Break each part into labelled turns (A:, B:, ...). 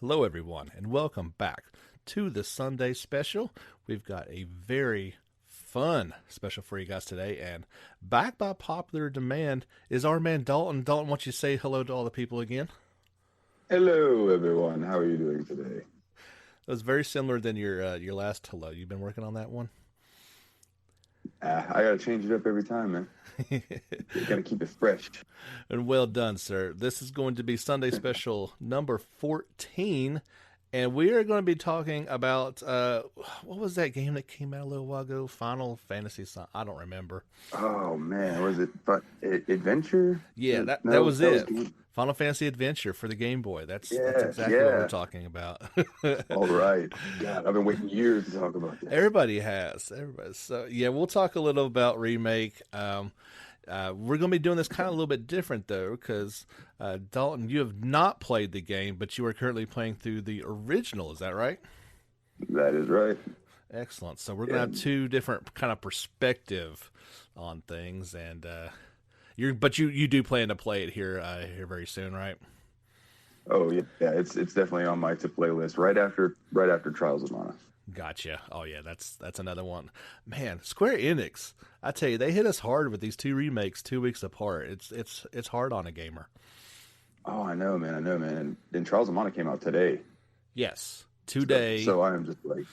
A: Hello, everyone, and welcome back to the Sunday special. We've got a very fun special for you guys today, and back by popular demand is our man Dalton. Dalton, why don't you say hello to all the people again?
B: Hello, everyone. How are you doing today?
A: It was very similar than your last hello. You've been working on that one.
B: I gotta change it up every time, man. You gotta keep it fresh.
A: And well done, sir. This is going to be Sunday special number 14. And we are going to be talking about what was that game that came out a little while ago? Final Fantasy. I don't remember.
B: Oh man, was it Adventure?
A: Yeah, that
B: No,
A: was
B: that was
A: it.
B: good.
A: Final Fantasy Adventure for the Game Boy. That's
B: Yeah,
A: exactly what we're
B: yeah.
A: talking about.
B: All right. God, I've been waiting years to talk about this.
A: Everybody has. Everybody. So yeah, we'll talk a little about remake. We're going to be doing this kind of a little bit different though, because Dalton, you have not played the game, but you are currently playing through the original. Is that right?
B: That is right.
A: Excellent. So we're going
B: Yeah.
A: to have two different kind of perspective on things, and you do plan to play it here very soon, right?
B: Oh yeah, yeah. It's definitely on my to play list right after Trials of Mana.
A: Gotcha. Oh yeah, that's another one. Man, Square Enix, I tell you, they hit us hard with these two remakes 2 weeks apart. It's hard on a gamer.
B: Oh, I know, man. I know, man. And Trials of Mana came out today,
A: Yes,
B: so
A: today.
B: so I am just like,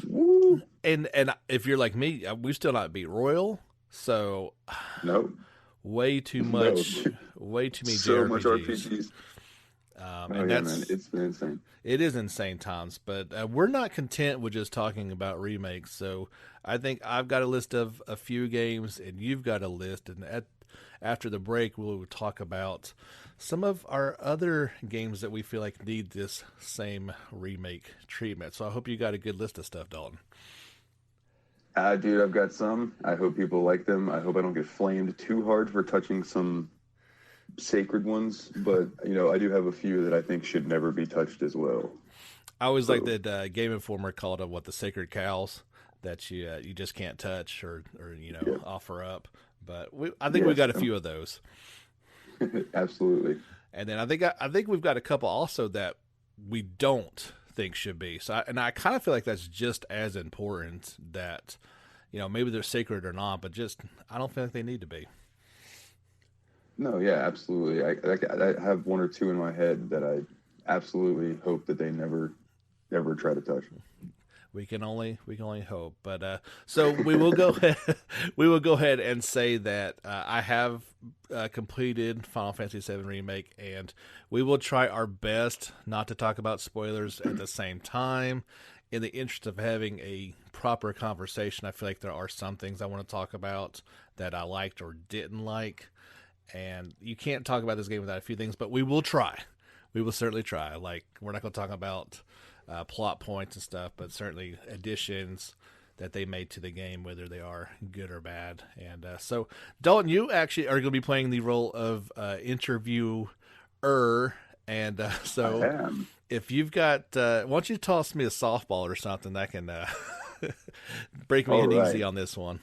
B: woo.
A: And if you're like me, we still not beat Royal, so
B: No,
A: way too
B: no.
A: much, way too many
B: So much
A: JRPGs.
B: RPGs. Oh
A: And
B: yeah, man,
A: that's
B: it's been insane.
A: it is insane times, but we're not content with just talking about remakes. So I think I've got a list of a few games, and you've got a list. And after the break, we'll talk about some of our other games that we feel like need this same remake treatment. So I hope you got a good list of stuff, Dalton.
B: Dude, I've got some. I hope people like them. I hope I don't get flamed too hard for touching some sacred ones, but I do have a few that I think should never be touched as well.
A: I always like
B: So,
A: that Game Informer called them the sacred cows that you just can't touch or
B: yeah,
A: offer up. But I think we've
B: yes,
A: got a few of those.
B: absolutely.
A: And then I think we've got a couple also that we don't think should be. So I kind of feel like that's just as important that maybe they're sacred or not, but just I don't feel like they need to be.
B: No, yeah, absolutely. I have one or two in my head that I absolutely hope that they never try to touch.
A: We can only hope. But so we will go ahead, we will go ahead and say that I have completed Final Fantasy VII Remake, and we will try our best not to talk about spoilers at the same time. In the interest of having a proper conversation, I feel like there are some things I want to talk about that I liked or didn't like, and you can't talk about this game without a few things. But we will try. We will certainly try. Like we're not going to talk about plot points and stuff, but certainly additions that they made to the game, whether they are good or bad. And so, Dalton, you actually are going to be playing the role of interviewer, and
B: I
A: so
B: am.
A: if you've got, why don't you toss me a softball or something that can break me
B: All
A: in
B: right.
A: easy on this one.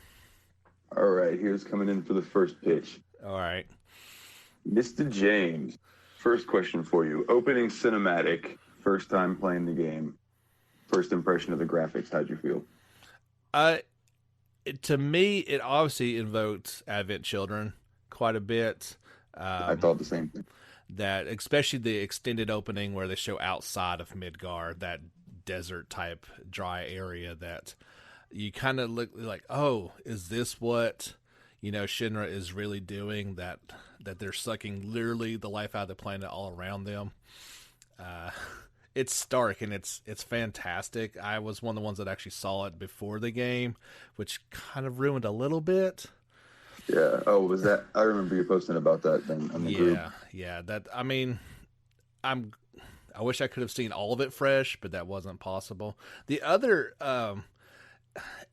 B: All right, here's coming in for the first pitch.
A: All right.
B: Mr. James, first question for you. Opening cinematic, first time playing the game, first impression of the graphics, how'd you feel?
A: Uh, to me, it obviously invoked Advent Children quite a bit.
B: I
A: Um,
B: thought the same thing.
A: that especially the extended opening where they show outside of Midgard, that desert type dry area that you kind of look like, oh, is this what Shinra is really doing? That they're sucking literally the life out of the planet all around them. Uh, it's stark and it's fantastic. I was one of the ones that actually saw it before the game, which kind of ruined a little bit.
B: Yeah. Oh, was that? I remember you posting about that then on the group.
A: Yeah. That I mean, I'm. I wish I could have seen all of it fresh, but that wasn't possible. The other,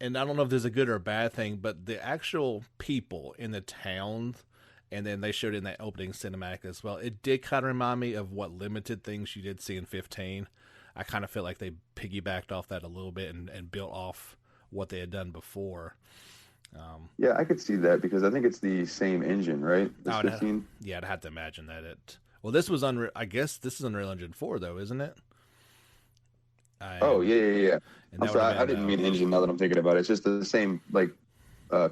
A: and I don't know if this is a good or a bad thing, but the actual people in the town, and then they showed in that opening cinematic as well. It did kind of remind me of what limited things you did see in 15. I kind of feel like they piggybacked off that a little bit and built off what they had done before. Um,
B: Yeah, I could see that because I think it's the same engine, right? This
A: I would,
B: 15.
A: yeah, I'd have to imagine that it. Well, this was Unreal. I guess this is Unreal Engine 4, though, isn't it?
B: Oh,
A: and
B: yeah.
A: and
B: I'm
A: that would have
B: sorry, I
A: been
B: didn't mean engine now that I'm thinking about it. It's just the same, like,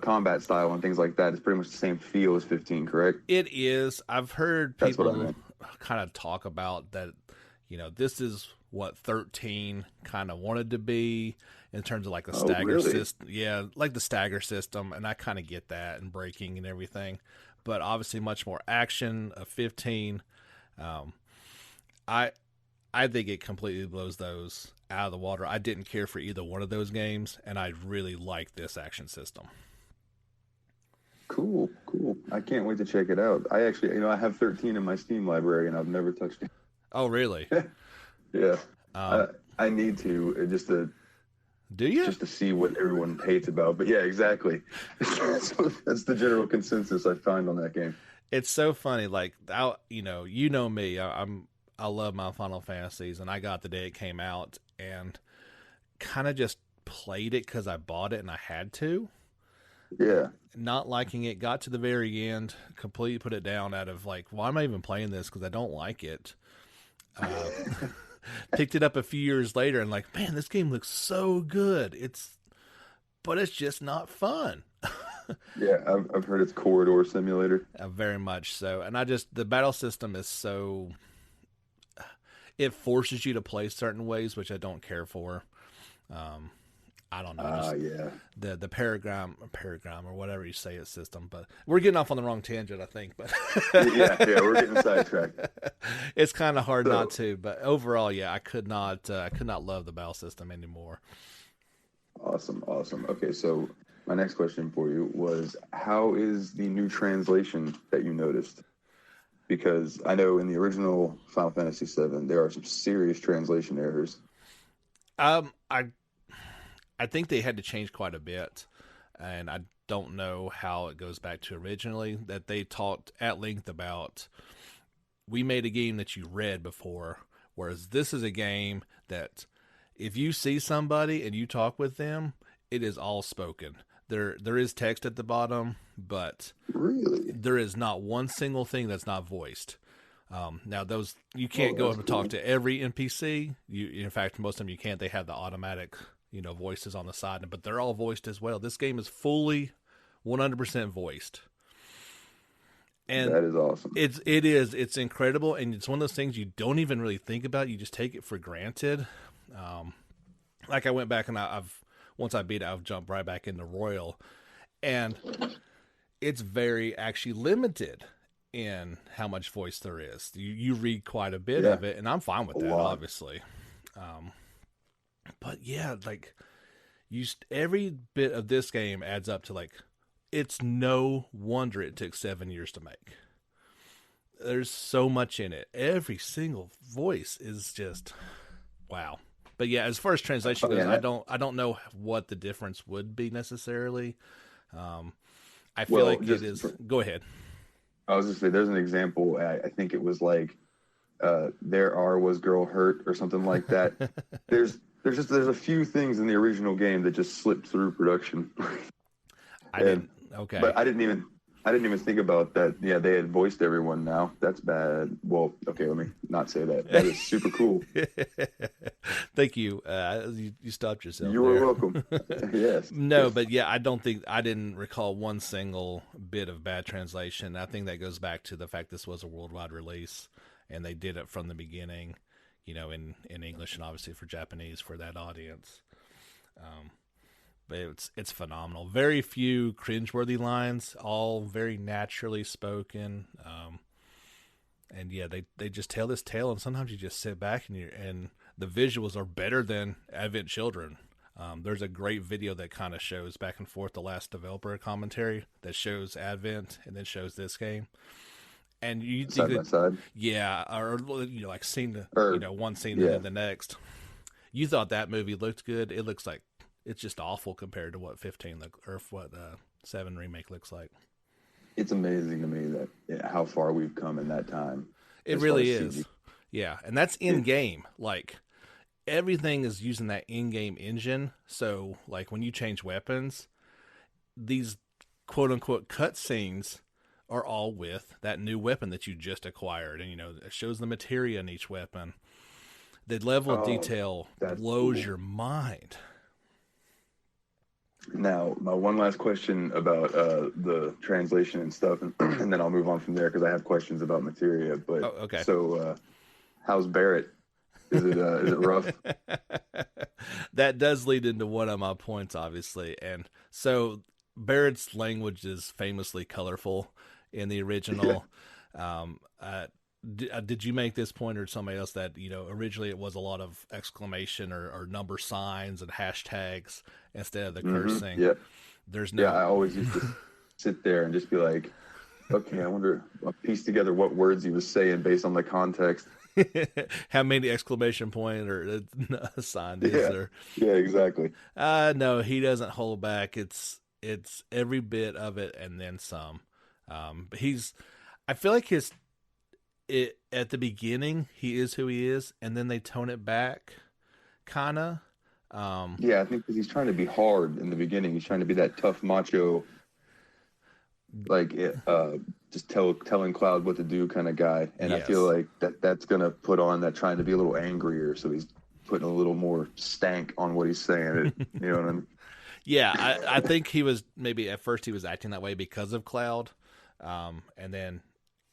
B: combat style and things like that. It's pretty much the same feel as 15, correct?
A: it is. I've heard
B: That's what I
A: people
B: meant.
A: kind of talk about that. This is what 13 kind of wanted to be in terms of like the
B: Oh,
A: stagger
B: really?
A: system. Yeah, like the stagger system, and I kind of get that and braking and everything, but obviously much more action of 15. Um, I I think it completely blows those out of the water. I didn't care for either one of those games, and I really like this action system.
B: Cool, cool. I can't wait to check it out. I actually, I have 13 in my Steam library and I've never touched
A: Oh, really?
B: it. Yeah.
A: Um,
B: I need to
A: do you?
B: just to see what everyone hates about. But yeah, exactly. That's the general consensus I find on that game.
A: It's so funny. Like, you know me. I love my Final Fantasies, and I got the day it came out, and kind of just played it because I bought it and I had to.
B: Yeah.
A: Not liking it, got to the very end, completely put it down out of like, why am I even playing this? Because I don't like it. Uh, Picked it up a few years later and like, man, this game looks so good. But it's just not fun.
B: Yeah, I've heard it's corridor simulator.
A: Very much so. And the battle system is so, it forces you to play certain ways, which I don't care for. Um, I don't know, just
B: Yeah.
A: the paragram or whatever you say it system. But we're getting off on the wrong tangent, I think. But
B: Yeah, we're getting sidetracked.
A: it's kind of hard
B: So,
A: not to. But overall, yeah, I could not love the battle system anymore.
B: awesome, awesome. Okay, so my next question for you was how is the new translation that you noticed? Because I know in the original Final Fantasy VII, there are some serious translation errors.
A: I think they had to change quite a bit, and I don't know how it goes back to originally. That they talked at length about. We made a game that you read before, whereas this is a game that if you see somebody and you talk with them, it is all spoken. There is text at the bottom, but
B: Really?
A: there is not one single thing that's not voiced. Now those you
B: Oh,
A: can't go
B: that's
A: and
B: cool.
A: talk to every NPC. In fact, most of them you can't. They have the automatic voices on the side, but they're all voiced as well. This game is fully 100% voiced, and
B: That is awesome.
A: it's incredible, and it's one of those things you don't even really think about. You just take it for granted. Like I went back and I've once I beat it, I've jumped right back into Royal, and it's very actually limited in how much voice there is. You read quite a bit
B: Yeah,
A: of it, and I'm fine with
B: a
A: that,
B: lot.
A: obviously. But yeah, like every bit of this game adds up to like it's no wonder it took 7 years to make. There's so much in it. Every single voice is just wow. But yeah, as far as translation
B: Oh,
A: goes,
B: yeah.
A: I don't know what the difference would be necessarily. Um, I feel
B: Well,
A: like it is. Go ahead.
B: I was just say there's an example. I think it was like "There Are Was Girl Hurt" or something like that. There's a few things in the original game that just slipped through production,
A: I
B: and
A: didn't. Okay.
B: but I didn't even think about that. Yeah, they had voiced everyone now. That's bad. Well, okay, let me not say that. That is super cool.
A: Thank you. You stopped yourself
B: You are
A: there.
B: welcome. Yes.
A: No, but yeah, I didn't recall one single bit of bad translation. I think that goes back to the fact this was a worldwide release, and they did it from the beginning, in English and obviously for Japanese for that audience. But it's phenomenal. Very few cringeworthy lines, all very naturally spoken. And yeah, they just tell this tale, and sometimes you just sit back and the visuals are better than Advent Children. There's a great video that kind of shows back and forth the last developer commentary that shows Advent and then shows this game. And you think
B: Side by
A: that,
B: side.
A: yeah, or like scene,
B: Or
A: one scene and
B: yeah,
A: then the next. You thought that movie looked good. It looks like it's just awful compared to what 15 or what 7 remake looks like.
B: it's amazing to me that how far we've come in that time
A: It
B: as far
A: really
B: as CG.
A: is. Yeah, and that's in game. Like everything is using that in-game engine. So like when you change weapons, these quote unquote cutscenes are all with that new weapon that you just acquired, and it shows the materia in each weapon. The level of
B: Oh,
A: detail
B: that's
A: blows
B: cool.
A: your mind.
B: Now, my one last question about the translation and stuff, and, and then I'll move on from there because I have questions about materia. But
A: Oh, okay.
B: how's Barrett? Is it rough?
A: That does lead into one of my points, obviously. And so Barrett's language is famously colorful in the
B: Yeah.
A: original. Um, did you make this point or somebody else that, originally it was a lot of exclamation or number signs and hashtags instead of the cursing?
B: Yeah.
A: There's
B: Yeah.
A: no.
B: I always used to sit there and just be like, okay, I wonder, I'll piece together what words he was saying based on the context.
A: How many exclamation point or sign is
B: Yeah.
A: there?
B: Yeah, exactly.
A: No, he doesn't hold back. It's every bit of it and then some. But I feel like at the beginning he is who he is, and then they tone it back, kinda. Um,
B: Yeah, I think because he's trying to be hard in the beginning. He's trying to be that tough macho, like just telling Cloud what to do kind of guy. And I feel
A: yes,
B: like that's gonna put on that trying to be a little angrier. So he's putting a little more stank on what he's saying. You know what I mean?
A: yeah. I think he was maybe at first he was acting that way because of Cloud, and then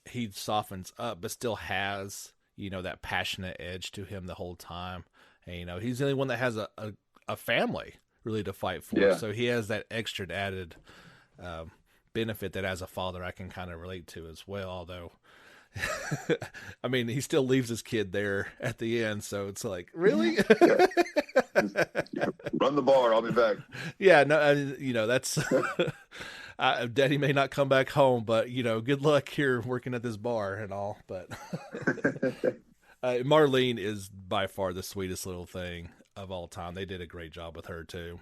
A: he softens up, but still has that passionate edge to him the whole time. And he's the only one that has a family really to fight for,
B: Yeah.
A: so he has that extra added um, benefit that as a father I can kind of relate to as well. Although, I mean, he still leaves his kid there at the end, so it's like, really?
B: Yeah. Just, run the bar. I'll be back.
A: Yeah, no, that's Daddy may not come back home, but good luck here working at this bar and all. But Marlene is by far the sweetest little thing of all time. They did a great job with her too.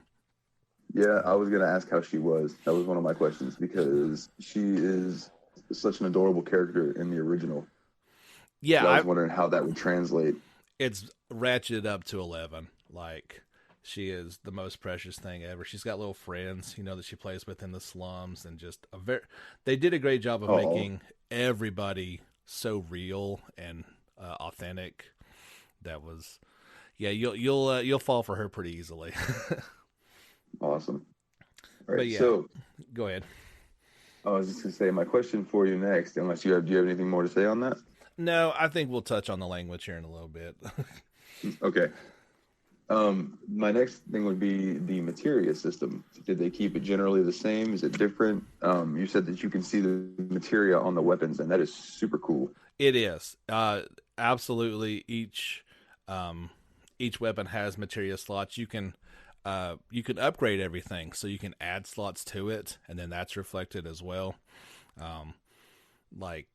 B: Yeah, I was gonna ask how she was. That was one of my questions because she is such an adorable character in the original.
A: Yeah,
B: But I was wondering how that would translate.
A: it's ratcheted up to 11. Like, she is the most precious thing ever. She's got little friends, that she plays with in the slums, and just they did a great job of
B: Oh,
A: making everybody so real and authentic. That was, yeah, you'll fall for her pretty easily.
B: awesome. All
A: But
B: right,
A: yeah,
B: so
A: go ahead.
B: I was just gonna say my question for you next, unless do you have anything more to say on that?
A: No, I think we'll touch on the language here in a little bit.
B: Okay. My next thing would be the materia system. Did they keep it generally the same? Is it different? You said that you can see the materia on the weapons, and that is super cool.
A: It is absolutely each weapon has materia slots. You can upgrade everything, so you can add slots to it, and then that's reflected as well. Um, like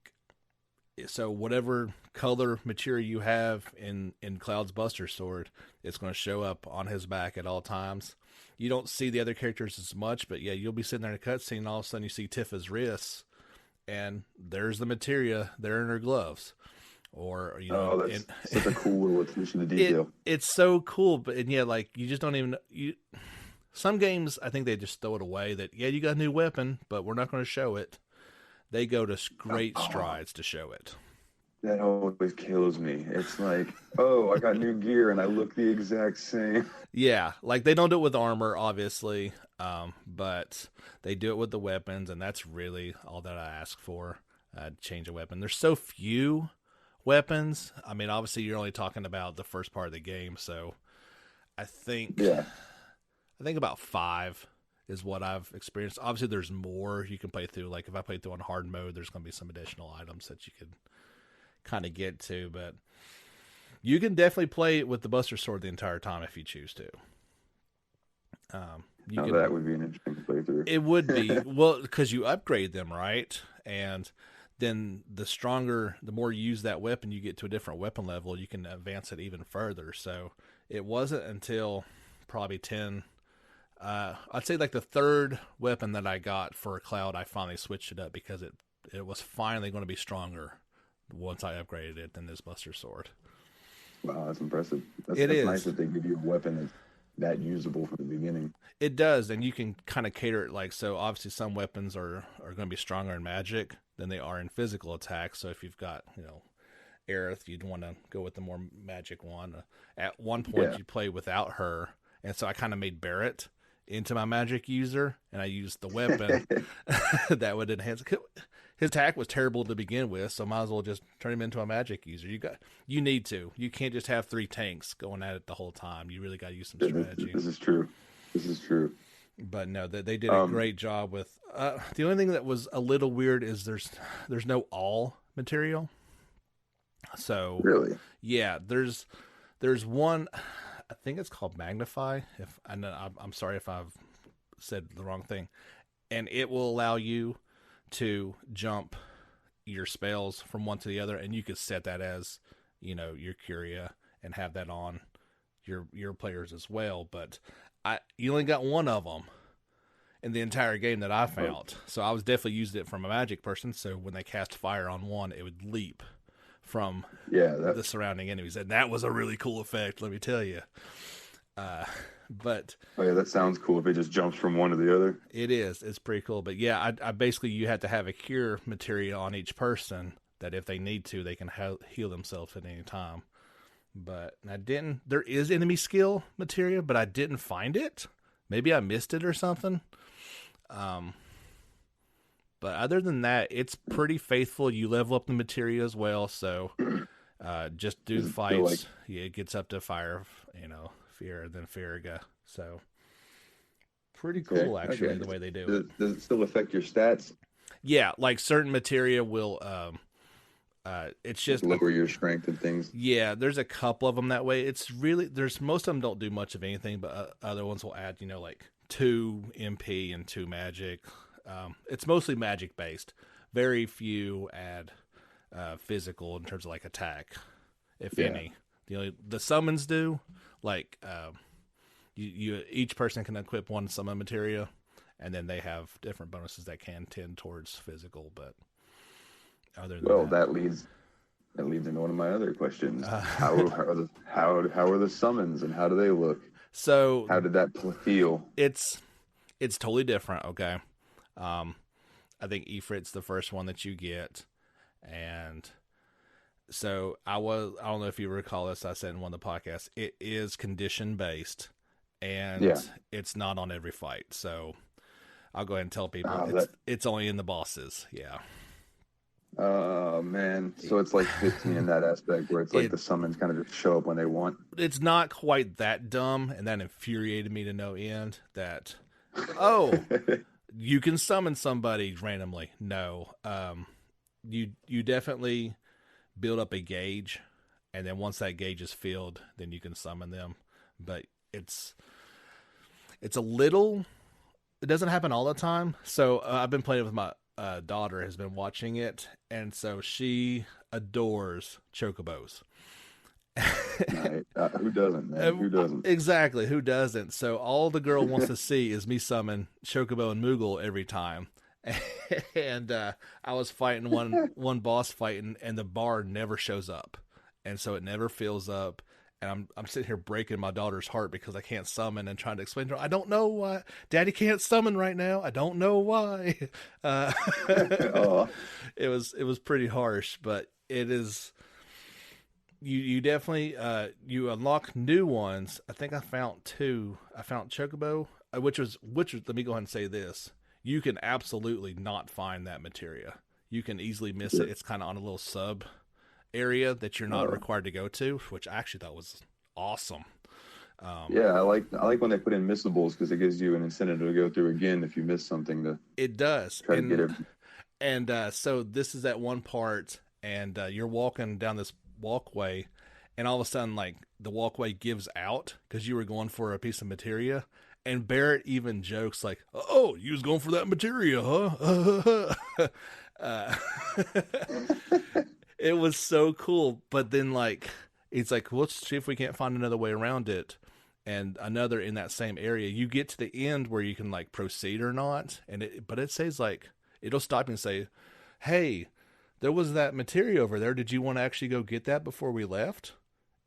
A: so, whatever color materia you have in Cloud's Buster Sword, it's going to show up on his back at all times. You don't see the other characters as much, but yeah, you'll be sitting there in a cutscene, and all of a sudden you see Tifa's wrists, and there's the materia there in her gloves. Or
B: Oh,
A: and
B: that's such a cool little attention to
A: it
B: detail.
A: it's so cool, but and yeah, like you just don't even you. Some games, I think they just throw it away. That yeah, you got a new weapon, but we're not going to show it. They go to great
B: Oh,
A: strides to show it.
B: that always kills me. It's like, oh, I got new gear and I look the exact same.
A: Yeah, like they don't do it with armor, obviously, but they do it with the weapons, and that's really all that I ask for. Change a weapon. There's so few weapons. I mean, obviously, you're only talking about the first part of the game, so I think
B: Yeah.
A: I think about five is what I've experienced. Obviously, there's more you can play through. Like if I play through on hard mode, there's going to be some additional items that you could kind of get to, but you can definitely play it with the Buster Sword the entire time if you choose to. You
B: Now
A: can.
B: that would be an interesting playthrough.
A: It would be well because you upgrade them, right? And then the stronger, the more you use that weapon, you get to a different weapon level. You can advance it even further. So it wasn't until probably 10. I'd say like the third weapon that I got for Cloud, I finally switched it up because it was finally going to be stronger once I upgraded it than this Buster Sword.
B: Wow, that's impressive. That's
A: It
B: that's nice
A: is.
B: that they give you a weapon that's that usable from the beginning.
A: It does, and you can kind of cater it like so. Obviously, some weapons are going to be stronger in magic than they are in physical attacks. So if you've got Aerith, you'd want to go with the more magic one. At one point, you'd play without her, and so I kind of made Barrett into my magic user, and I used the weapon that would enhance. His attack was terrible to begin with, so might as well just turn him into a magic user. You need to. You can't just have 3 tanks going at it the whole time. You really got to use some strategy.
B: This is true.
A: But no, they did a great job with. The only thing that was a little weird is there's no all material. So
B: really,
A: yeah, there's one. I think it's called Magnify. If I know, I'm sorry if I've said the wrong thing, and it will allow you to jump your spells from one to the other, and you could set that as your Curia and have that on your players as well. But you only got one of them in the entire game that I found, so I was definitely using it from a magic person. So when they cast fire on one, it would leap from the surrounding enemies, and that was a really cool effect, let me tell you. But
B: that sounds cool if it just jumps from one to the other.
A: It's pretty cool. But yeah, I basically, you have to have a cure material on each person that if they need to, they can heal themselves at any time. But there is enemy skill materia, but I didn't find it. Maybe I missed it or something. But other than that, it's pretty faithful. You level up the materia as well, so just do the fights. It gets up to fire, fear, and then Farraga. So pretty cool, actually, the way they do it.
B: Does it still affect your stats?
A: Yeah, like certain materia will. It's just
B: lower your strength and things.
A: Yeah, there's a couple of them that way. It's really most of them don't do much of anything, but other ones will add, like 2 MP and 2 magic. It's mostly magic based. Very few add physical in terms of like attack, if any. The summons do. Like you each person can equip one summon materia, and then they have different bonuses that can tend towards physical. But other than
B: that leads into one of my other questions. How are the summons, and how do they look?
A: So
B: how did that feel?
A: It's totally different. Okay. I think Ifrit's the first one that you get, and so I don't know if you recall this, I said in one of the podcasts, it is condition based, and it's not on every fight. So I'll go ahead and tell people it's only in the bosses. Yeah.
B: Oh man. So it's like 15 in that aspect where it's like the summons kind of just show up when they want.
A: It's not quite that dumb, and that infuriated me to no end that, you can summon somebody randomly. No. You definitely build up a gauge, and then once that gauge is filled, then you can summon them. But it's a little, it doesn't happen all the time. So I've been playing with my daughter, has been watching it, and so she adores chocobos.
B: Who doesn't, man? Who doesn't?
A: Exactly, who doesn't? So all the girl wants to see is me summon Chocobo and Moogle every time. And I was fighting one boss fight, and the bar never shows up, and so it never fills up. And I'm sitting here breaking my daughter's heart because I can't summon, and trying to explain to her, I don't know why Daddy can't summon right now. I don't know why. It was pretty harsh, but it is. You definitely you unlock new ones. I think I found 2. I found Chocobo, which was let me go ahead and say this. You can absolutely not find that materia. You can easily miss it. It's kind of on a little sub area that you're not required to go to, which I actually thought was awesome.
B: I like when they put in missables, because it gives you an incentive to go through again if you miss something.
A: It does.
B: Try to get it.
A: And so this is that one part, and you're walking down this walkway, and all of a sudden, like, the walkway gives out because you were going for a piece of materia, and Barrett even jokes like, "Oh, you was going for that materia, huh?" It was so cool. But then, like, it's like, let's see if we can't find another way around it, and another in that same area. You get to the end where you can, like, proceed or not, but it says, like, it'll stop you and say, "Hey, there was that materia over there. Did you want to actually go get that before we left?"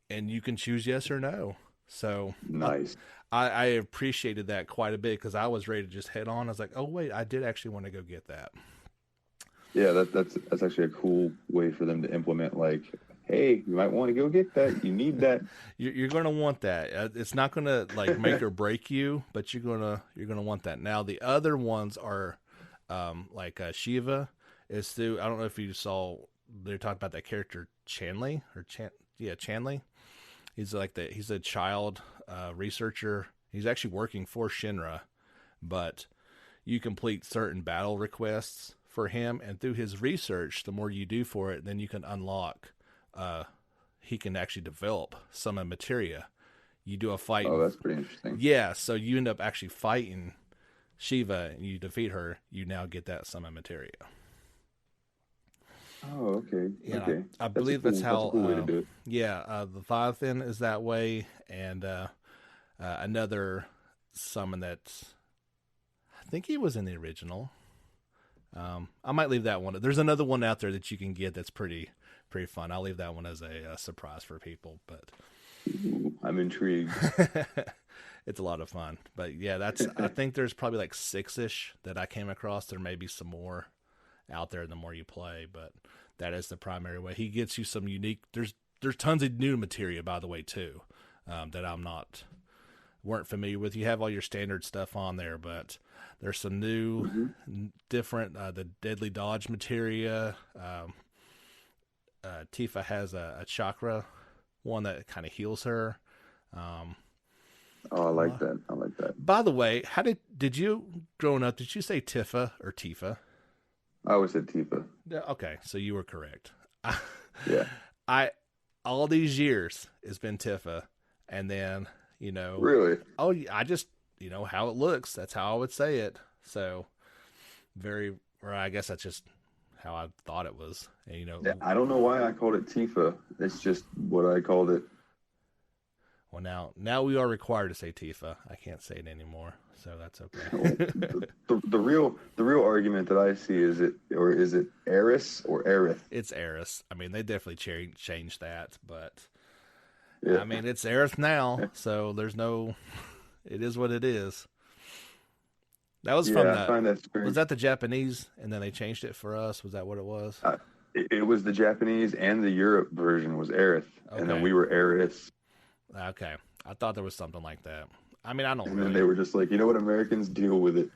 A: And you can choose yes or no. So
B: nice.
A: I appreciated that quite a bit, because I was ready to just head on. I was like, oh wait, I did actually want to go get that.
B: Yeah, that's actually a cool way for them to implement, like, hey, you might want to go get that. You need that.
A: You're going to want that. It's not going to like make or break you, but you're gonna want that. Now the other ones are like Shiva is through. I don't know if you saw they're talking about that character Chanley or Chanley. He's a child researcher. He's actually working for Shinra, but you complete certain battle requests for him, and through his research, the more you do for it, then you can unlock. He can actually develop summon materia. You do a fight.
B: Oh, that's pretty interesting.
A: Yeah, so you end up actually fighting Shiva, and you defeat her. You now get that summon materia.
B: Oh, okay.
A: Yeah,
B: Okay.
A: I believe that's how.
B: That's a cool way to do it.
A: Yeah, the Leviathan is that way, and another summon that I think he was in the original. I might leave that one. There's another one out there that you can get that's pretty fun. I'll leave that one as a surprise for people, but
B: Ooh, I'm intrigued.
A: it's a lot of fun. But yeah, that's. I think there's probably like 6-ish that I came across. There may be some more out there the more you play, but that is the primary way. He gets you some unique. There's tons of new materia, by the way, too, that weren't familiar with. You have all your standard stuff on there, but there's some new, different. The deadly dodge materia. Tifa has a chakra one that kind of heals her.
B: Oh, I like that. I like that.
A: By the way, how did you growing up? Did you say Tifa or Tifa?
B: I always said Tifa.
A: Okay, so you were correct.
B: Yeah.
A: All these years it's been Tifa, and then
B: Really?
A: Oh, I just how it looks. That's how I would say it. So or I guess that's just how I thought it was. And,
B: Yeah, I don't know why I called it Tifa. It's just what I called it.
A: Well, now we are required to say Tifa. I can't say it anymore, so that's
B: the,
A: okay.
B: the real argument that I see is it Eris or Aerith?
A: It's Eris. I mean, they definitely changed that, but
B: Yeah.
A: I mean, it's Aerith now, so there's no. It is what it is. That was from
B: I find that strange.
A: Was that the Japanese, and then they changed it for us? Was that what it was?
B: It was the Japanese and the Europe version was Aerith, and then
A: Okay.
B: we were Eris.
A: Okay, I thought there was something like that. I mean, I don't
B: And
A: really.
B: then they were just like, you know what, Americans, deal with it.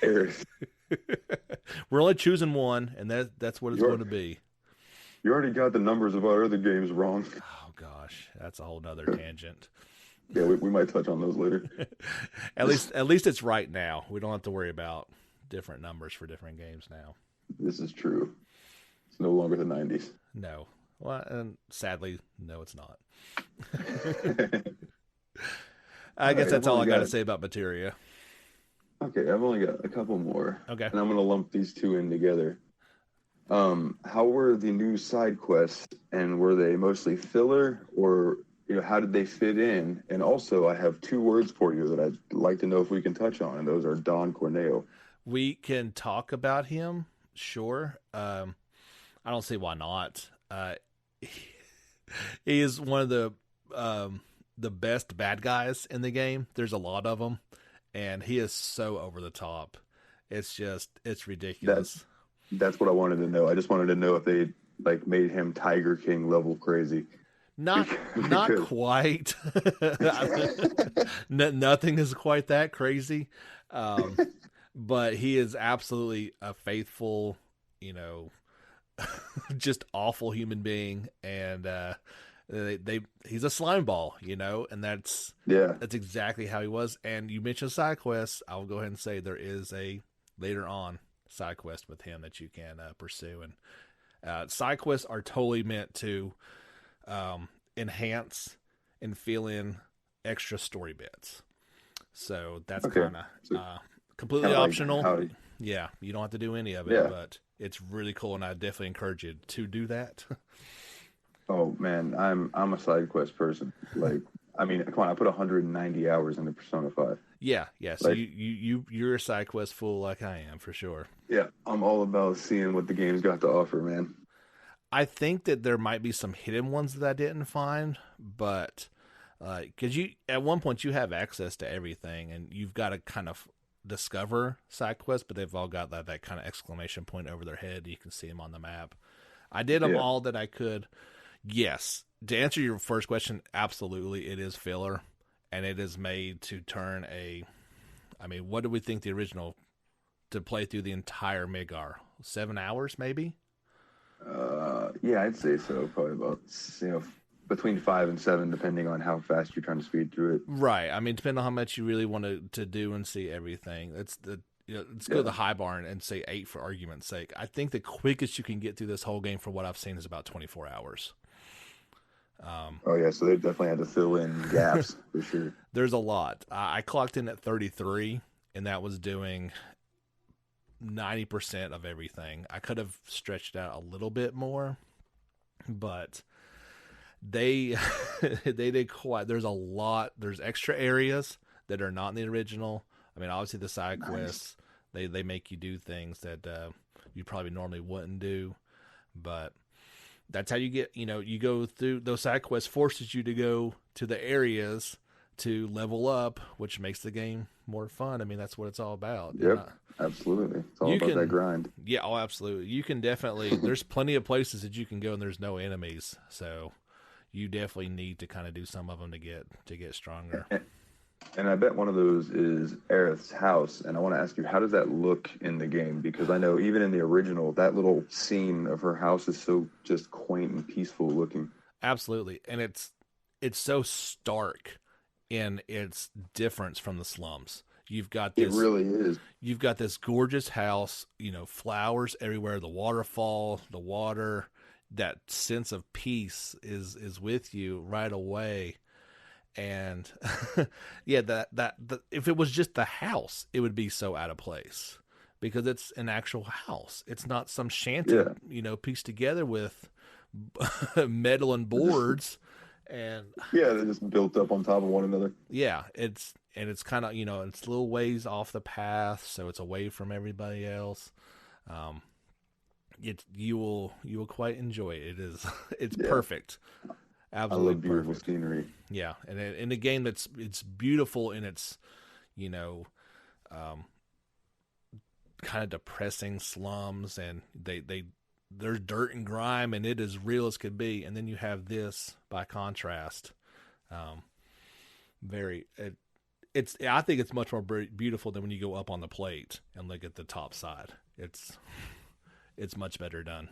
B: Aerith.
A: We're only choosing one, and that's what it's going to be.
B: You already got the numbers of our other games wrong.
A: Oh gosh, that's a whole nother tangent.
B: Yeah, we might touch on those later.
A: At least it's right now. We don't have to worry about different numbers for different games now.
B: This is true. It's no longer the 90s.
A: No. Well, and sadly, no, it's not. I guess that's all I got to say about materia.
B: Okay, I've only got a couple more.
A: Okay.
B: And I'm going to lump these two in together. How were the new side quests, and were they mostly filler, or how did they fit in? And also, I have 2 words for you that I'd like to know if we can touch on, and those are Don Corneo.
A: We can talk about him, sure. I don't see why not. He is one of the best bad guys in the game. There's a lot of them, and he is so over the top. It's ridiculous.
B: That's what I wanted to know. I just wanted to know if they made him Tiger King level crazy.
A: Not quite. Nothing is quite that crazy. But he is absolutely a faithful, just awful human being, and he's a slime ball, and that's exactly how he was. And you mentioned side quests. I'll go ahead and say there is a later on side quest with him that you can pursue, and side quests are totally meant to enhance and fill in extra story bits. So that's kind of completely optional. Yeah, you don't have to do any of it, but it's really cool, and I definitely encourage you to do that.
B: Oh man, I'm a side quest person. I mean, come on, I put 190 hours into Persona 5.
A: Yeah. So you're a side quest fool like I am, for sure.
B: Yeah, I'm all about seeing what the game's got to offer, man.
A: I think that there might be some hidden ones that I didn't find, but because at one point you have access to everything, and you've got to kind of discover side quests, but they've all got that kind of exclamation point over their head. You can see them on the map. I did them all that I could. Yes. To answer your first question, absolutely, it is filler, and it is made to turn a. I mean, what do we think the original to play through the entire Midgar? 7 hours, maybe.
B: Yeah, I'd say so. Probably about between 5 and 7, depending on how fast you're trying to speed through it.
A: Right. I mean, depending on how much you really want to do and see everything. Let's go to the high barn and say 8 for argument's sake. I think the quickest you can get through this whole game, for what I've seen, is about 24 hours.
B: Oh yeah, so they definitely had to fill in gaps for sure.
A: There's a lot. I clocked in at 33, and that was doing 90% of everything. I could have stretched out a little bit more, but they they did quite. There's a lot. There's extra areas that are not in the original. I mean, obviously the side quests, they make you do things that you probably normally wouldn't do, but that's how you get, you go through those side quests, forces you to go to the areas to level up, which makes the game more fun. I mean, that's what it's all about.
B: Yep, absolutely. It's all about that grind.
A: Yeah, oh, absolutely. You can definitely, there's plenty of places that you can go and there's no enemies. So you definitely need to kind of do some of them to get stronger.
B: And I bet one of those is Aerith's house. And I want to ask you, how does that look in the game? Because I know even in the original, that little scene of her house is so just quaint and peaceful looking.
A: Absolutely. And it's so stark in its difference from the slums. You've got this.
B: It really is.
A: You've got this gorgeous house, flowers everywhere, the waterfall, the water, that sense of peace is with you right away. And yeah, that if it was just the house, it would be so out of place because it's an actual house. It's not some shanty, pieced together with metal and boards. And
B: yeah, they're just built up on top of one another.
A: Yeah, it's kind of, it's a little ways off the path, so it's away from everybody else. You will quite enjoy it. It's perfect. Absolutely,
B: I love beautiful scenery.
A: Yeah, and in a game it's beautiful in its, kind of depressing slums, and there's dirt and grime, and it is real as could be. And then you have this by contrast. I think it's much more beautiful than when you go up on the plate and look at the top side. It's much better done.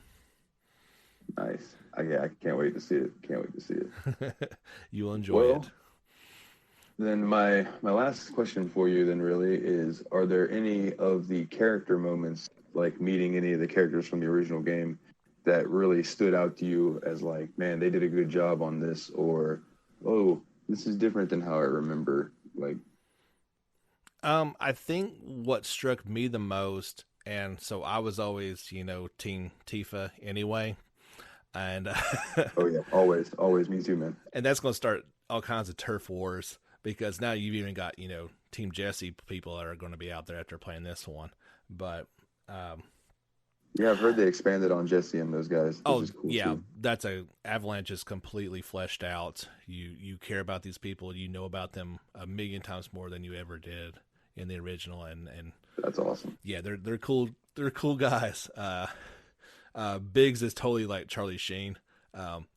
B: Nice. I can't wait to see it.
A: You'll enjoy it.
B: Then my last question for you then really is, are there any of the character moments, like meeting any of the characters from the original game, that really stood out to you as like, man, they did a good job on this, or, oh, this is different than how I remember? Like,
A: I think what struck me the most, and so I was always, Team Tifa anyway. And
B: oh yeah, always me too, man.
A: And that's going to start all kinds of turf wars, because now you've even got Team Jesse people that are going to be out there after playing this one. But
B: yeah, I've heard they expanded on Jesse and those guys.
A: Oh,
B: which is cool
A: yeah,
B: too.
A: that's Avalanche is completely fleshed out. You care about these people, you know about them a million times more than you ever did in the original, and
B: that's awesome.
A: Yeah, they're cool. They're cool guys. Biggs is totally like Charlie Sheen.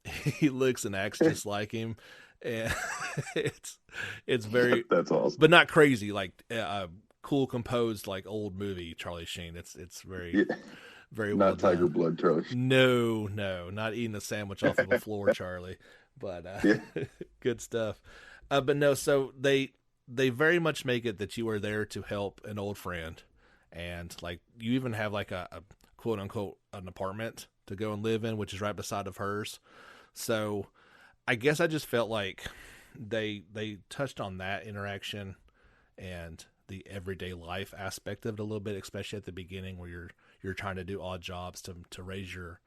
A: He looks and acts just like him, and it's very
B: that's awesome,
A: but not crazy. Like cool, composed, like old movie Charlie Sheen. It's very very well
B: not Tiger
A: done.
B: Blood Charlie.
A: No, not eating a sandwich off of the floor, Charlie. But good stuff. But no, so they very much make it that you are there to help an old friend, and like you even have like a quote unquote an apartment to go and live in, which is right beside of hers. So I guess I just felt like they touched on that interaction and the everyday life aspect of it a little bit, especially at the beginning where you're trying to do odd jobs to raise your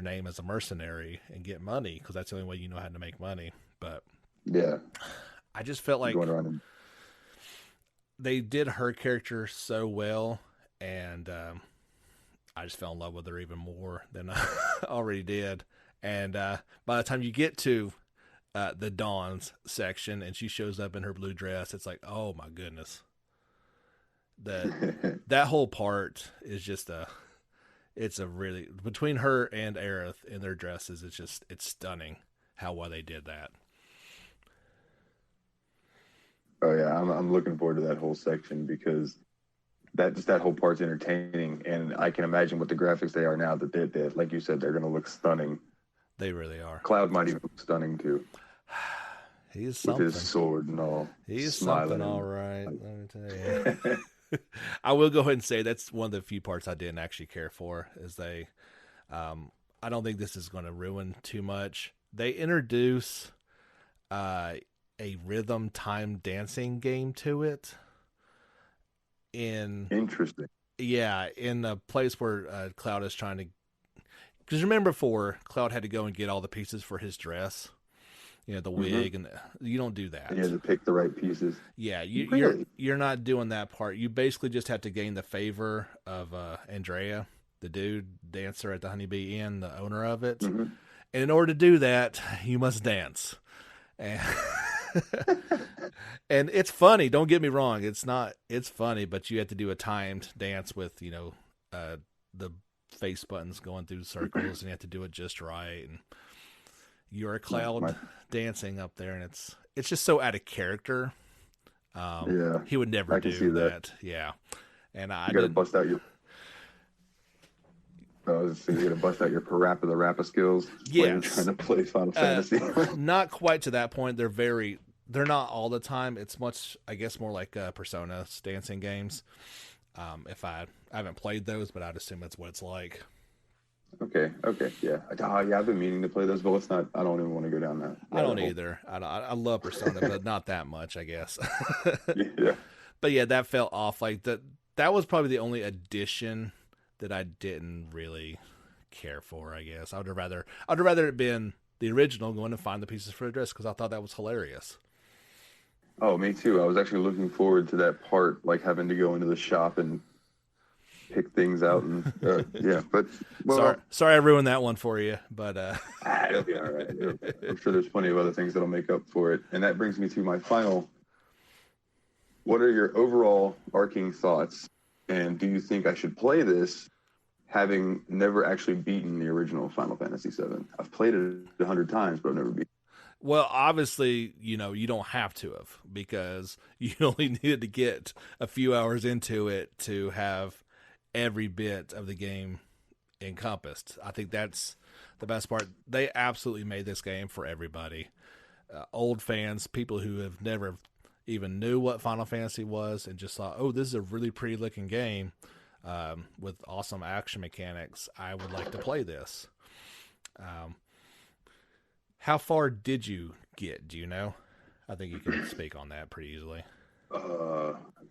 A: name as a mercenary and get money, because that's the only way you know how to make money. But
B: yeah,
A: I just felt like they did her character so well, and I just fell in love with her even more than I already did. And by the time you get to the Dawn's section and she shows up in her blue dress, it's like, oh my goodness. That whole part is just It's a really, between her and Aerith in their dresses, it's stunning how well they did that.
B: Oh yeah, I'm looking forward to that whole section because that whole part's entertaining, and I can imagine what the graphics they are now that they like you said they're going to look stunning.
A: They really are.
B: Cloud might even look stunning too.
A: He's
B: with
A: something.
B: his sword and all.
A: He's
B: smiling
A: something, all right. Let me tell you. I will go ahead and say that's one of the few parts I didn't actually care for. Is they, I don't think this is going to ruin too much. They introduce a rhythm time dancing game to it.
B: Interesting.
A: Yeah, in a place where Cloud is trying to. Because remember, before Cloud had to go and get all the pieces for his dress. You know, the wig, and you don't do that.
B: You have to pick the right pieces.
A: Yeah,
B: Really?
A: you're not doing that part. You basically just have to gain the favor of Andrea, the dude dancer at the Honeybee Inn, the owner of it. And in order to do that, you must dance. And, and it's funny. Don't get me wrong. It's funny, but you have to do a timed dance with, the face buttons going through circles, and you have to do it just right. And you're a Cloud dancing up there, and it's just so out of character.
B: Yeah,
A: he would never do that. Yeah, and
B: you got to bust out your. You got to bust out your Parappa the Rappa skills.
A: Yes,
B: when you're trying to play Final Fantasy.
A: Not quite to that point. They're not all the time. It's much, I guess, more like Persona dancing games. If I haven't played those, but I'd assume that's what it's like.
B: Okay, yeah. I've been meaning to play those, but let's not. I don't even want to go down that.
A: I don't either. I love Persona, but not that much, I guess.
B: Yeah.
A: But yeah, that fell off. Like that was probably the only addition that I didn't really care for. I guess I'd rather it been the original, going to find the pieces for the dress, because I thought that was hilarious.
B: Oh, me too. I was actually looking forward to that part, like having to go into the shop and pick things out, and yeah. But
A: sorry I ruined that one for you, but
B: it'll be all right. I'm sure there's plenty of other things that'll make up for it. And that brings me to my final. What are your overall arcing thoughts? And do you think I should play this, having never actually beaten the original Final Fantasy VII? I've played it 100 times, but I've never beaten.
A: Well, obviously, you don't have to have, because you only needed to get a few hours into it to have every bit of the game encompassed. I think that's the best part. They absolutely made this game for everybody. Old fans, people who have never even knew what Final Fantasy was and just thought, oh, this is a really pretty looking game with awesome action mechanics. I would like to play this. How far did you get? Do you know? I think you can speak on that pretty easily.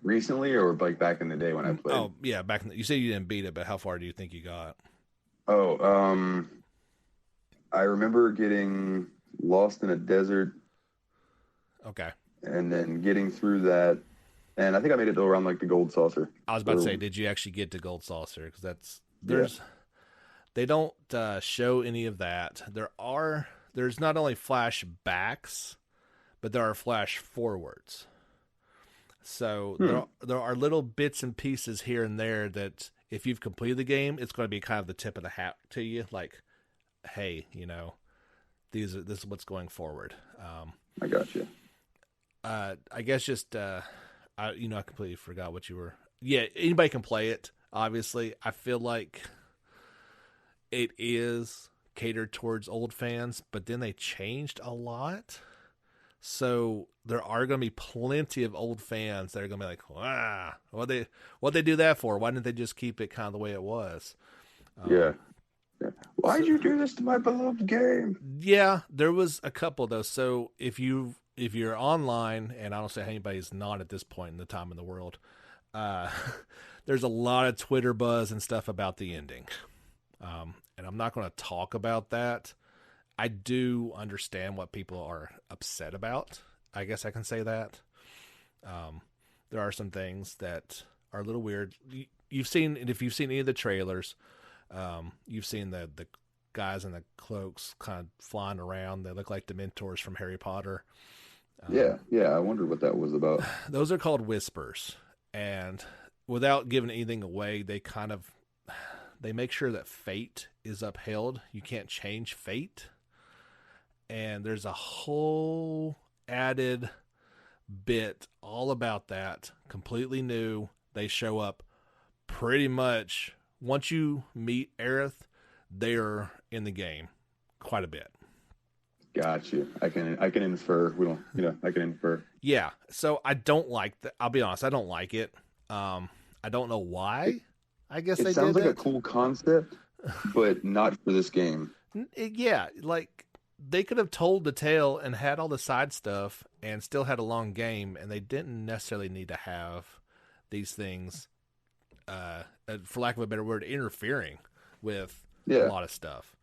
B: Recently, or like back in the day when I played?
A: Oh, yeah, you said you didn't beat it, but how far do you think you got?
B: Oh, I remember getting lost in a desert.
A: Okay.
B: And then getting through that, and I think I made it to around like the Gold Saucer.
A: I was about to say, did you actually get to Gold Saucer? Because they don't show any of that. There's not only flashbacks, but there are flash forwards. So there are little bits and pieces here and there that if you've completed the game, it's going to be kind of the tip of the hat to you. Like, hey, this is what's going forward.
B: I got you.
A: I guess just I completely forgot what you were. Yeah, anybody can play it. Obviously, I feel like it is catered towards old fans, but then they changed a lot. So there are going to be plenty of old fans that are going to be like, what they do that for? Why didn't they just keep it kind of the way it was?
B: Yeah. Why'd you do this to my beloved game?
A: Yeah, there was a couple though. So if you're online, and I don't say anybody's not at this point in the time in the world, there's a lot of Twitter buzz and stuff about the ending. And I'm not going to talk about that. I do understand what people are upset about. I guess I can say that. There are some things that are a little weird. You've seen, and if you've seen any of the trailers, you've seen the guys in the cloaks kind of flying around. They look like Dementors from Harry Potter.
B: Yeah. I wondered what that was about.
A: Those are called whispers. And without giving anything away, they kind of they make sure that fate is upheld. You can't change fate. And there's a whole added bit all about that, completely new. They show up pretty much once you meet Aerith, they're in the game quite a bit.
B: Got you. I can infer. We don't, I can infer.
A: Yeah. So I don't like that. I'll be honest. I don't like it. I don't know why. I guess
B: it sounds like a cool concept, but not for this game.
A: Yeah. Like they could have told the tale and had all the side stuff and still had a long game, and they didn't necessarily need to have these things, for lack of a better word, interfering with a lot of stuff.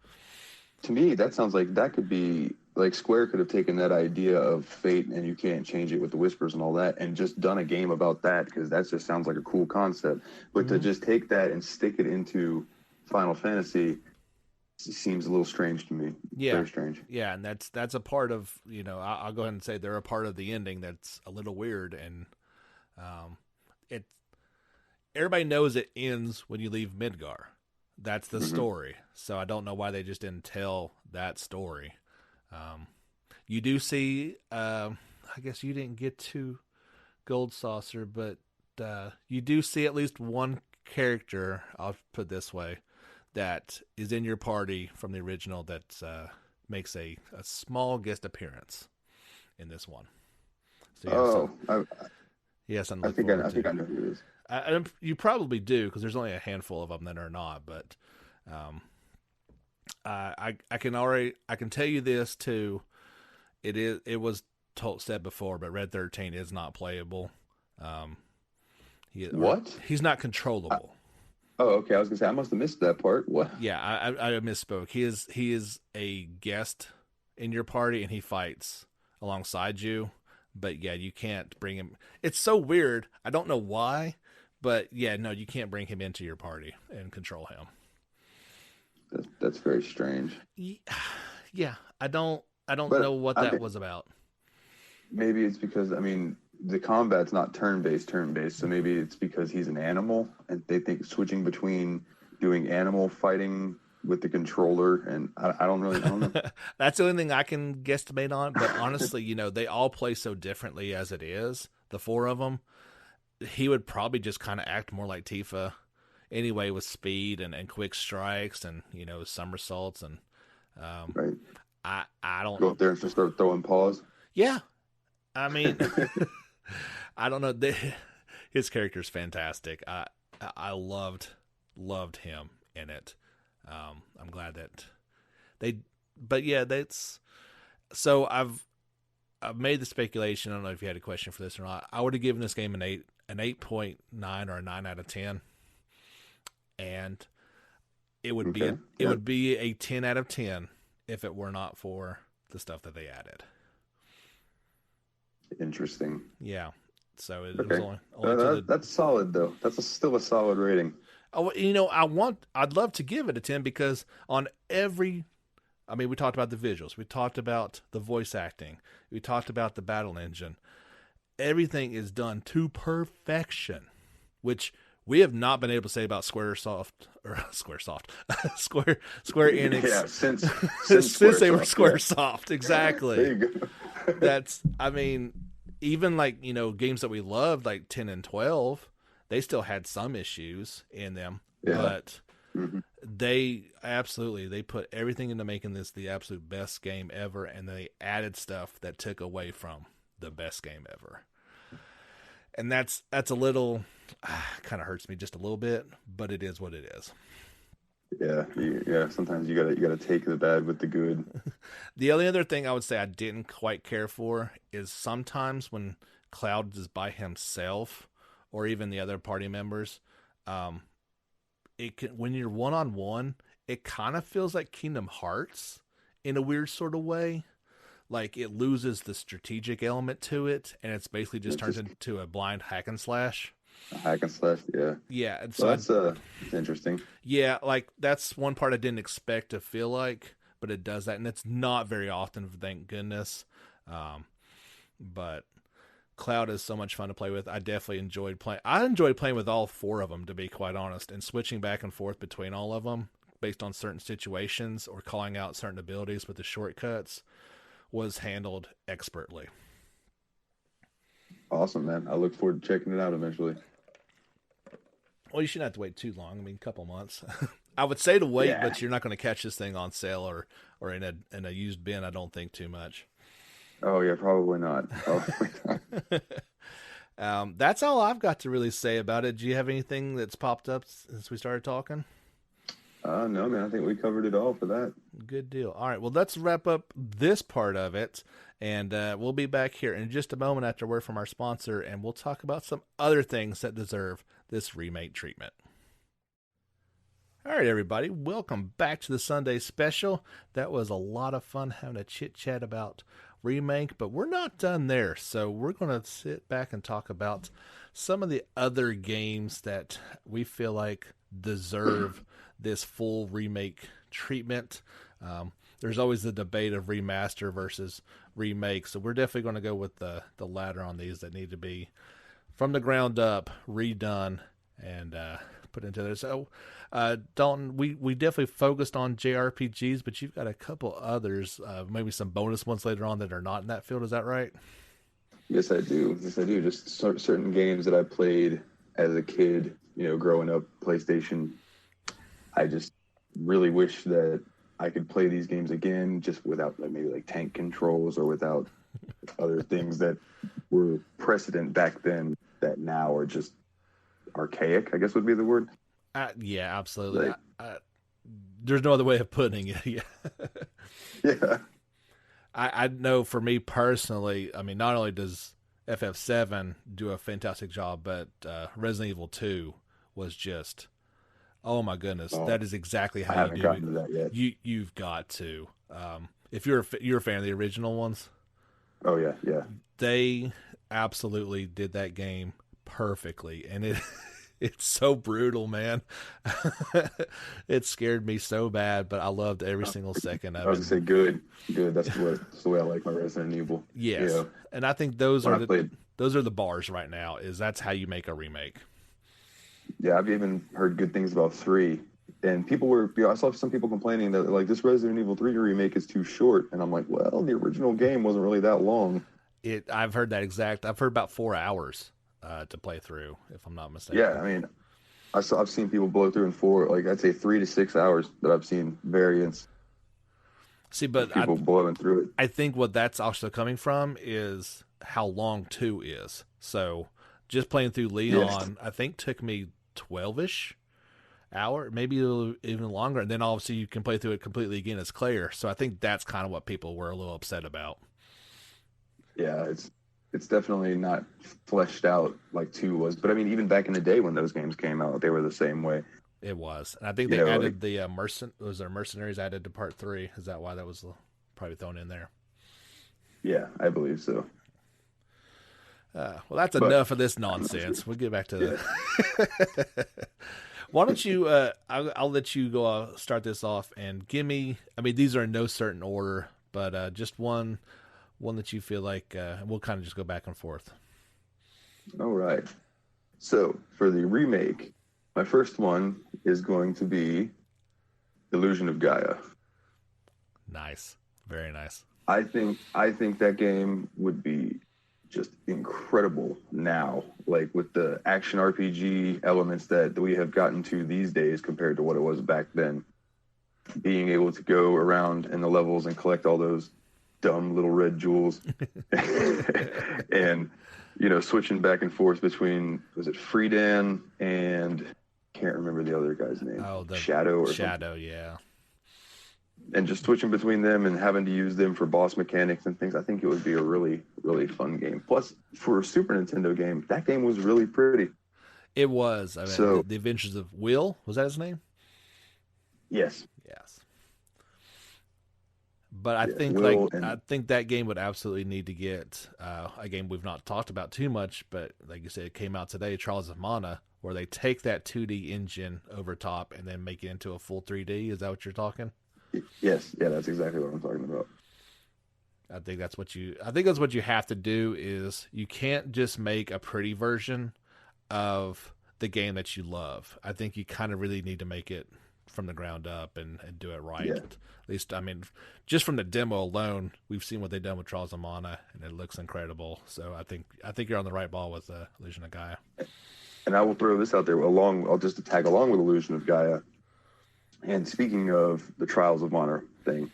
B: To me, that sounds like that could be like Square could have taken that idea of fate and you can't change it with the whispers and all that and just done a game about that, because that just sounds like a cool concept. But to just take that and stick it into Final Fantasy seems a little strange to me.
A: Yeah.
B: Very strange.
A: Yeah, and that's a part of, I'll go ahead and say they're a part of the ending that's a little weird, and everybody knows it ends when you leave Midgar. That's the story. So I don't know why they just didn't tell that story. You do see, I guess you didn't get to Gold Saucer, but you do see at least one character, I'll put it this way, that is in your party from the original that makes a small guest appearance in this one. So I think I know who it is.
B: You
A: probably do, because there's only a handful of them that are not. But I can tell you this too. It was said before, but Red 13 is not playable. He's not controllable.
B: Okay. I was gonna say I must have missed that part. What?
A: Yeah, I misspoke. He is a guest in your party, and he fights alongside you. But yeah, you can't bring him. It's so weird. I don't know why, but yeah, no, you can't bring him into your party and control him.
B: That's very strange.
A: Yeah, I don't know what that was about.
B: Maybe it's because the combat's not turn-based, so maybe it's because he's an animal, and they think switching between doing animal fighting with the controller, and I don't know.
A: That's the only thing I can guesstimate on, but honestly, they all play so differently as it is, the four of them. He would probably just kind of act more like Tifa anyway, with speed and quick strikes and, somersaults, and
B: right.
A: I don't
B: go up there and just start throwing paws.
A: Yeah. I mean, I don't know. His character's fantastic. I loved him in it. I'm glad that so I've made the speculation. I don't know if you had a question for this or not. I would have given this game an 8.9 or a 9 out of 10. And it would be a 10 out of 10 if it were not for the stuff that they added.
B: Interesting.
A: Yeah. So it
B: was
A: only
B: that's solid though. That's still a solid rating.
A: Oh, I'd love to give it a 10 because on we talked about the visuals, we talked about the voice acting, we talked about the battle engine. Everything is done to perfection, which we have not been able to say about Square Enix.
B: Yeah,
A: since they were Squaresoft, exactly.
B: There you go.
A: That's, even like, games that we loved, like 10 and 12, they still had some issues in them, but they put everything into making this the absolute best game ever, and they added stuff that took away from the best game ever. And that's a little, kind of hurts me just a little bit, but it is what it is.
B: Yeah. Sometimes you gotta take the bad with the good.
A: The only other thing I would say I didn't quite care for is sometimes when Cloud is by himself, or even the other party members, when you're one-on-one, it kind of feels like Kingdom Hearts in a weird sort of way. Like it loses the strategic element to it, and it's basically just turns into a blind hack and slash.
B: Hack and slash, yeah.
A: Yeah, and
B: so that's interesting.
A: Yeah, like that's one part I didn't expect to feel like, but it does that, and it's not very often, thank goodness. But Cloud is so much fun to play with. I definitely enjoyed playing. I enjoyed playing with all 4 of them, to be quite honest, and switching back and forth between all of them based on certain situations or calling out certain abilities with the shortcuts was handled expertly.
B: Awesome, man. I look forward to checking it out eventually.
A: Well, you shouldn't have to wait too long. I mean, a couple months. I would say to wait,
B: Yeah.
A: but you're not going to catch this thing on sale or in a used bin. I don't think too much.
B: Oh yeah, probably not. Probably not.
A: That's all I've got to really say about it. Do you have anything that's popped up since we started talking?
B: No, man. I think we covered it all for that.
A: Good deal. All right. Well, let's wrap up this part of it, and we'll be back here in just a moment after a word from our sponsor, and we'll talk about some other things that deserve this remake treatment. All right, everybody. Welcome back to the Sunday special. That was a lot of fun having a chit-chat about Remake, but we're not done there. So we're going to sit back and talk about some of the other games that we feel like deserve this full remake treatment. There's always the debate of remaster versus remake, so we're definitely going to go with the latter on these that need to be from the ground up redone and put into there. So Dalton, we definitely focused on JRPGs, but you've got a couple others, maybe some bonus ones later on that are not in that field. Is that right?
B: Yes, I do. Yes, I do. Just certain games that I played as a kid, growing up, PlayStation. I just really wish that I could play these games again, just without maybe like tank controls or without other things that were precedent back then that now are just archaic, I guess would be the word.
A: Yeah, absolutely. There's no other way of putting it. Yeah.
B: Yeah.
A: I know for me personally, I mean, not only does FF7 do a fantastic job, but Resident Evil 2 was just, oh my goodness, that is exactly how
B: I haven't
A: you do
B: gotten to that yet.
A: You've got to. If you're a fan of the original ones,
B: oh yeah, yeah,
A: they absolutely did that game perfectly, and it's so brutal, man. It scared me so bad, but I loved every single second of it.
B: I was gonna say good. That's the way I like my Resident Evil.
A: Yes,
B: Yeah.
A: And I think those are the bars right now. That's how you make a remake.
B: Yeah, I've even heard good things about 3, and I saw some people complaining that like this Resident Evil 3 remake is too short, and I'm like, well, the original game wasn't really that long.
A: I've heard about 4 hours to play through, if I'm not mistaken.
B: Yeah, I mean, I've seen people blow through in 4, like I'd say 3 to 6 hours that I've seen variants.
A: See, but
B: people blowing through it.
A: I think what that's also coming from is how long 2 is. So just playing through Leon, I think took me 12-ish hour, maybe even longer, and then obviously you can play through it completely again as Claire. So I think that's kind of what people were a little upset about.
B: Yeah, it's definitely not fleshed out like 2 was, but I mean, even back in the day when those games came out, they were the same way.
A: It was, and I think they added the mercenaries added to part 3. Is that why that was probably thrown in there?
B: Yeah, I believe so.
A: Well, that's enough of this nonsense. We'll get back to Why don't you? I'll let you go start this off and give me. I mean, these are in no certain order, but just one that you feel like. We'll kind of just go back and forth.
B: All right. So for the remake, my first one is going to be Illusion of Gaia.
A: Nice, very nice.
B: I think that game would be just incredible now, like with the action RPG elements that we have gotten to these days compared to what it was back then. Being able to go around in the levels and collect all those dumb little red jewels and switching back and forth between, was it Friedan and can't remember the other guy's name. Shadow
A: something. Yeah.
B: And just switching between them and having to use them for boss mechanics and things, I think it would be a really, really fun game. Plus, for a Super Nintendo game, that game was really pretty.
A: It was. I mean, The Adventures of Will, was that his name?
B: Yes.
A: But I think I think that game would absolutely need to get a game we've not talked about too much, but like you said, it came out today, Trials of Mana, where they take that 2D engine over top and then make it into a full 3D. Is that what you're talking?
B: Yes, yeah, that's exactly what I'm talking about.
A: I think that's what you have to do. Is you can't just make a pretty version of the game that you love. I think you kind of really need to make it from the ground up and do it right.
B: Yeah.
A: At least, I mean, just from the demo alone, we've seen what they've done with Trials of Mana, and it looks incredible. So I think you're on the right ball with Illusion of Gaia.
B: And I will throw this out there I'll just tag along with Illusion of Gaia. And speaking of the Trials of Mana thing,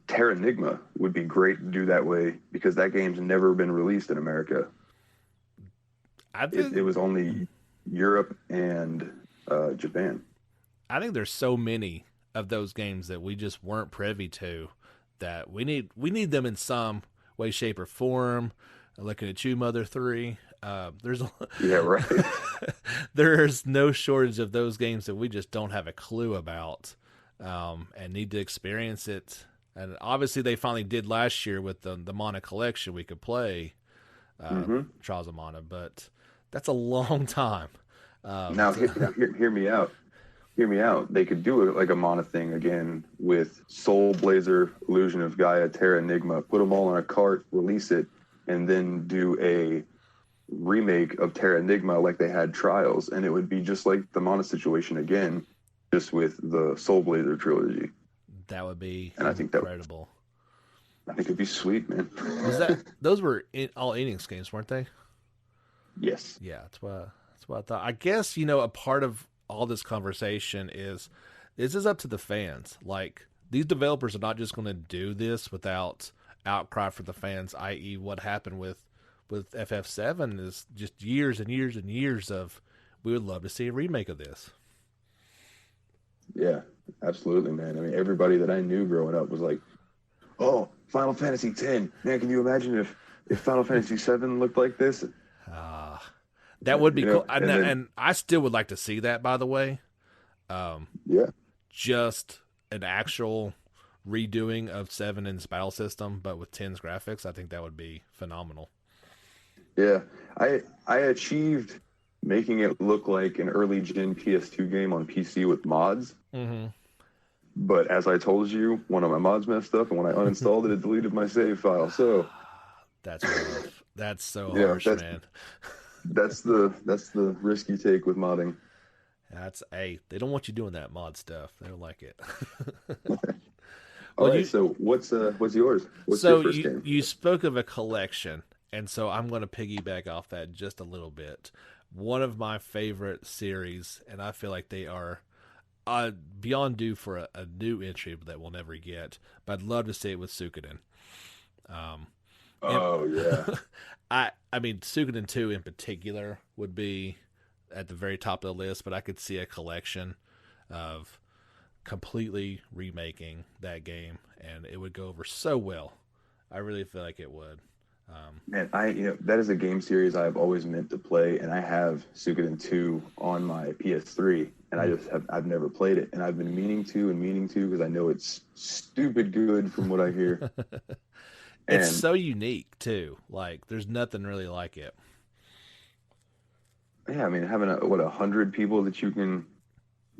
B: Terranigma would be great to do that way because that game's never been released in America. It was only Europe and Japan.
A: I think there's so many of those games that we just weren't privy to that we need them in some way, shape, or form. Looking at you, Mother 3.
B: Yeah, right.
A: There's no shortage of those games that we just don't have a clue about, and need to experience it. And obviously, they finally did last year with the Mana collection. We could play Trials of Mana, but that's a long time.
B: Now, hear me out. Hear me out. They could do it like a Mana thing again with Soul Blazer, Illusion of Gaia, Terranigma. Put them all in a cart, release it, and then do a remake of Terranigma like they had Trials, and it would be just like the Mana situation again, just with the Soul Blazer trilogy.
A: That would be
B: and
A: incredible.
B: I think it'd be sweet, man.
A: Those were all Enix games, weren't they?
B: Yes.
A: Yeah, that's what I thought. I guess, a part of all this conversation is this is up to the fans. Like, these developers are not just going to do this without outcry from the fans, i.e. what happened with FF7 is just years and years and years of, we would love to see a remake of this.
B: Yeah, absolutely, man. I mean, everybody that I knew growing up was like, oh, Final Fantasy X. Man, can you imagine if Final Fantasy VII looked like this?
A: That would be cool. And I still would like to see that, by the way.
B: Yeah.
A: Just an actual redoing of 7 in its battle system, but with 10's graphics. I think that would be phenomenal.
B: Yeah. I achieved making it look like an early gen PS2 game on PC with mods. Mm-hmm. But as I told you, one of my mods messed up, and when I uninstalled it deleted my save file. So
A: that's rough. That's so harsh, man.
B: That's the risk you take with modding.
A: They don't want you doing that mod stuff. They don't like it.
B: All right, so what's yours? What's your first game?
A: You spoke of a collection, and so I'm going to piggyback off that just a little bit. One of my favorite series, and I feel like they are beyond due for a new entry that we'll never get, but I'd love to see it with Suikoden.
B: Yeah.
A: I mean, Suikoden 2 in particular would be at the very top of the list, but I could see a collection of completely remaking that game, and it would go over so well. I really feel like it would.
B: Man, that is a game series I've always meant to play, and I have Suikoden 2 on my PS3, and I've never played it, and I've been meaning to because I know it's stupid good from what I hear.
A: It's so unique too. Like, there's nothing really like it.
B: Yeah, I mean, having 100 people that you can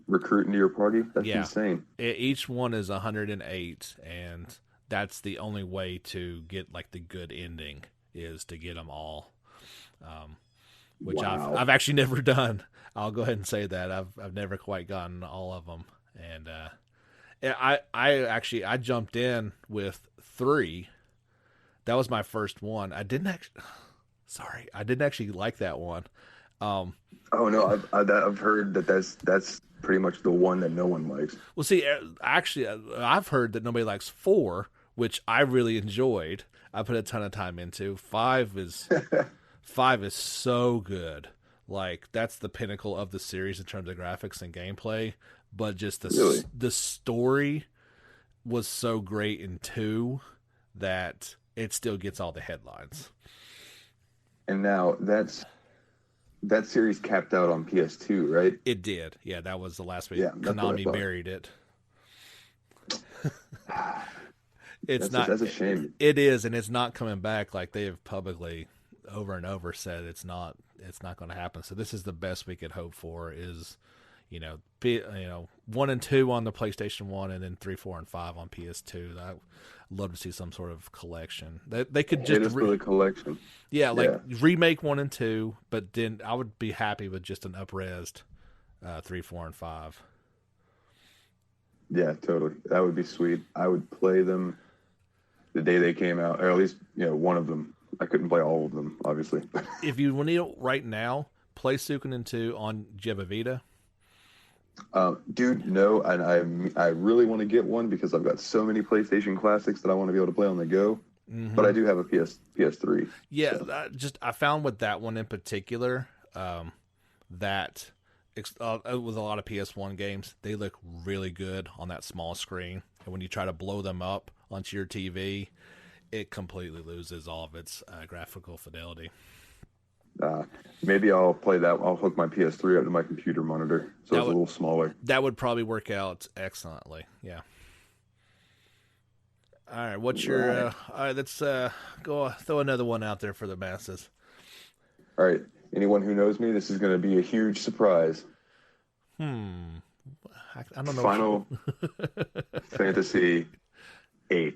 B: recruit into your party—that's insane.
A: Each one is 108, and that's the only way to get like the good ending is to get them all. Which
B: wow.
A: I've actually never done. I'll go ahead and say that I've never quite gotten all of them, and I jumped in with 3. That was my first one. I didn't actually like that one.
B: Oh no, I've heard that's pretty much the one that no one likes.
A: Well, see, actually, I've heard that nobody likes 4, which I really enjoyed. I put a ton of time into. 5 is so good. Like, that's the pinnacle of the series in terms of graphics and gameplay. But just the story was so great in 2 that it still gets all the headlines.
B: And now that series capped out on PS2, right?
A: It did. Yeah, that was the last way
B: Konami
A: buried it.
B: That's a shame.
A: It is, and it's not coming back. Like, they have publicly over and over said it's not going to happen. So this is the best we could hope for is, 1 and 2 on the PlayStation 1, and then 3, 4, and 5 on PS2. I'd love to see some sort of collection. They could just
B: for the collection.
A: Yeah, remake 1 and 2, but then I would be happy with just an up-resed 3, 4, and 5.
B: Yeah, totally. That would be sweet. I would play them the day they came out, or at least one of them. I couldn't play all of them, obviously.
A: If you need it right now, play Suikoden 2 on. Do you have a Vita?
B: Dude, no, and I really want to get one because I've got so many PlayStation classics that I want to be able to play on the go. Mm-hmm. But I do have a PS3.
A: Yeah, so. I found with that one in particular that with a lot of PS1 games, they look really good on that small screen, and when you try to blow them up onto your TV, it completely loses all of its graphical fidelity.
B: Maybe I'll play that. I'll hook my PS3 up to my computer monitor, so it's a little smaller.
A: That would probably work out excellently. Yeah. All right, what's your? All right, let's go throw another one out there for the masses.
B: All right, anyone who knows me, this is going to be a huge surprise.
A: I don't know.
B: Final Fantasy VIII.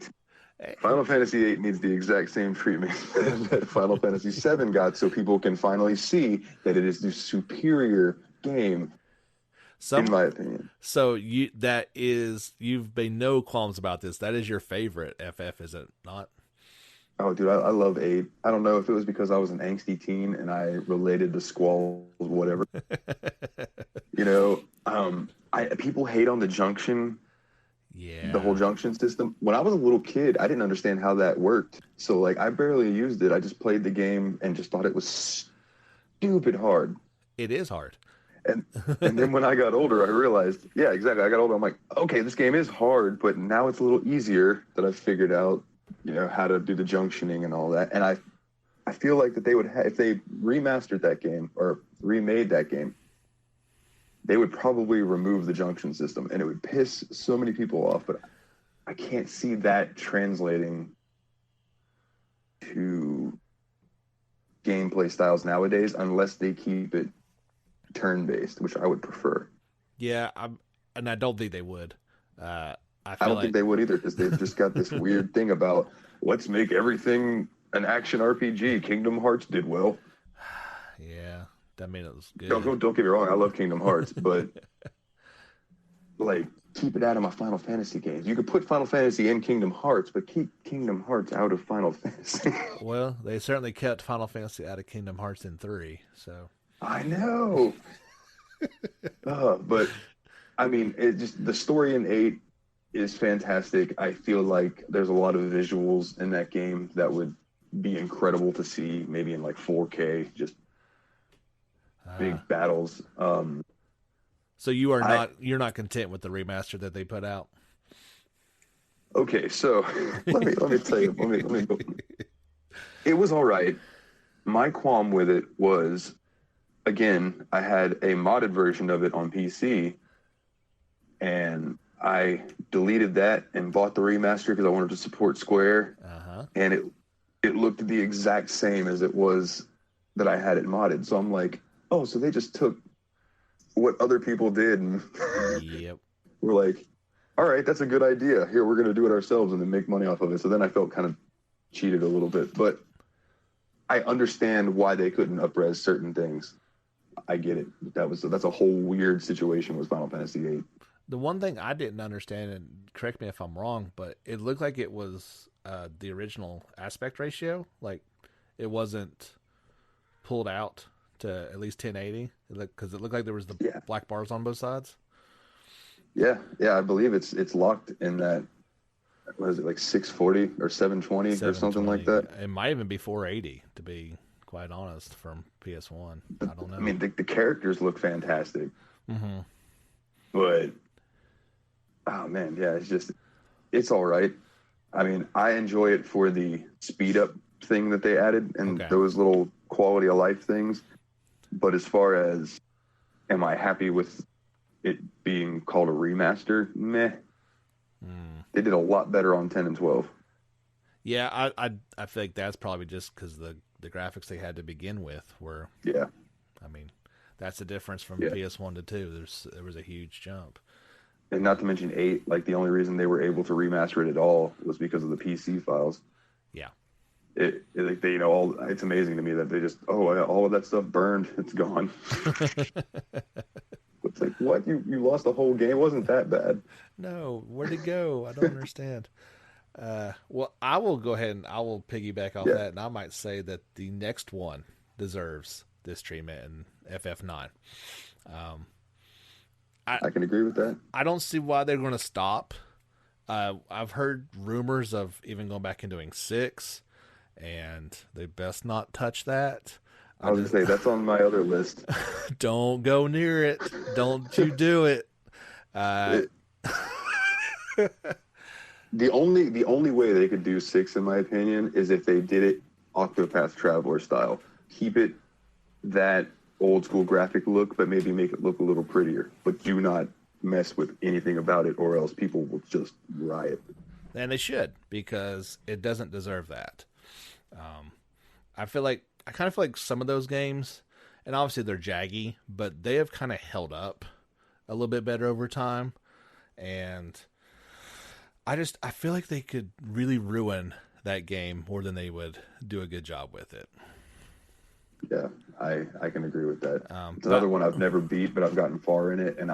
B: Final Fantasy VIII needs the exact same treatment that Final Fantasy VII got, so people can finally see that it is the superior game, in my opinion.
A: So you've made no qualms about this. That is your favorite FF, is it not?
B: Oh, dude, I love VIII. I don't know if it was because I was an angsty teen and I related to squalls, whatever. People hate on the junction.
A: Yeah.
B: The whole junction system. When I was a little kid, I didn't understand how that worked. So, I barely used it. I just played the game and just thought it was stupid hard.
A: It is hard.
B: And then when I got older, I realized, yeah, exactly. I got older. I'm like, okay, this game is hard, but now it's a little easier that I've figured out, how to do the junctioning and all that. And I feel like that they would if they remastered that game or remade that game, they would probably remove the junction system, and it would piss so many people off. But I can't see that translating to gameplay styles nowadays unless they keep it turn-based, which I would prefer.
A: Yeah, I don't think they would. I
B: don't think they would either, because they've just got this weird thing about let's make everything an action RPG. Kingdom Hearts did well.
A: Yeah. That made it was good.
B: Don't get me wrong. I love Kingdom Hearts, but keep it out of my Final Fantasy games. You could put Final Fantasy in Kingdom Hearts, but keep Kingdom Hearts out of Final Fantasy.
A: Well, they certainly kept Final Fantasy out of Kingdom Hearts in 3. So
B: I know. But I mean, the story in 8 is fantastic. I feel like there's a lot of visuals in that game that would be incredible to see, maybe in 4K. Just big battles.
A: So you're not content with the remaster that they put out?
B: Okay, so let me tell you. Let me go. It was all right. My qualm with it was, again, I had a modded version of it on PC, and I deleted that and bought the remaster because I wanted to support Square. And it looked the exact same as it was that I had it modded. So I'm like, oh, so they just took what other people did and
A: yep.
B: We're like, all right, that's a good idea. Here, we're going to do it ourselves and then make money off of it. So then I felt kind of cheated a little bit. But I understand why they couldn't up-res certain things. I get it. That's a whole weird situation with Final Fantasy VIII.
A: The one thing I didn't understand, and correct me if I'm wrong, but it looked like it was the original aspect ratio. It wasn't pulled out to at least 1080, because it looked like there was the black bars on both sides.
B: Yeah, I believe it's locked in that. What is it, 640 or 720 or something like that?
A: It might even be 480, to be quite honest, from PS1. I don't know.
B: I mean, the characters look fantastic, but oh man, yeah, it's all right. I mean, I enjoy it for the speed up thing that they added and those little quality of life things. But as far as, am I happy with it being called a remaster? Meh. They did a lot better on 10 and 12.
A: Yeah, I think that's probably just because the graphics they had to begin with were.
B: Yeah.
A: I mean, That's the difference from
B: Yeah.
A: PS1 to 2. There was a huge jump.
B: And not to mention 8, like the only reason they were able to remaster it at all was because of the PC files.
A: Yeah.
B: Like they, all, it's amazing to me that they just, all of that stuff burned. It's gone. It's like, what? You lost the whole game? It wasn't that bad.
A: No, where'd it go? I don't understand. Well, I will go ahead and I will piggyback off
B: Yeah,
A: that, and I might say that the next one deserves this treatment in FF9.
B: I can agree with that.
A: I don't see why they're going to stop. I've heard rumors of even going back and doing 6, and they best not touch that.
B: I was gonna say that's on my other list.
A: Don't go near it. Don't you do it.
B: It- the only way they could do 6, in my opinion, is if they did it Octopath Traveler style. Keep it that old school graphic look, but maybe make it look a little prettier. But do not mess with anything about it, or else people will just riot.
A: And they should, because it doesn't deserve that. I kind of feel like some of those games, and obviously they're jaggy, but they have kind of held up a little bit better over time. And I feel like they could really ruin that game more than they would do a good job with it.
B: Yeah, I can agree with that. It's another one I've never beat, but I've gotten far in it, and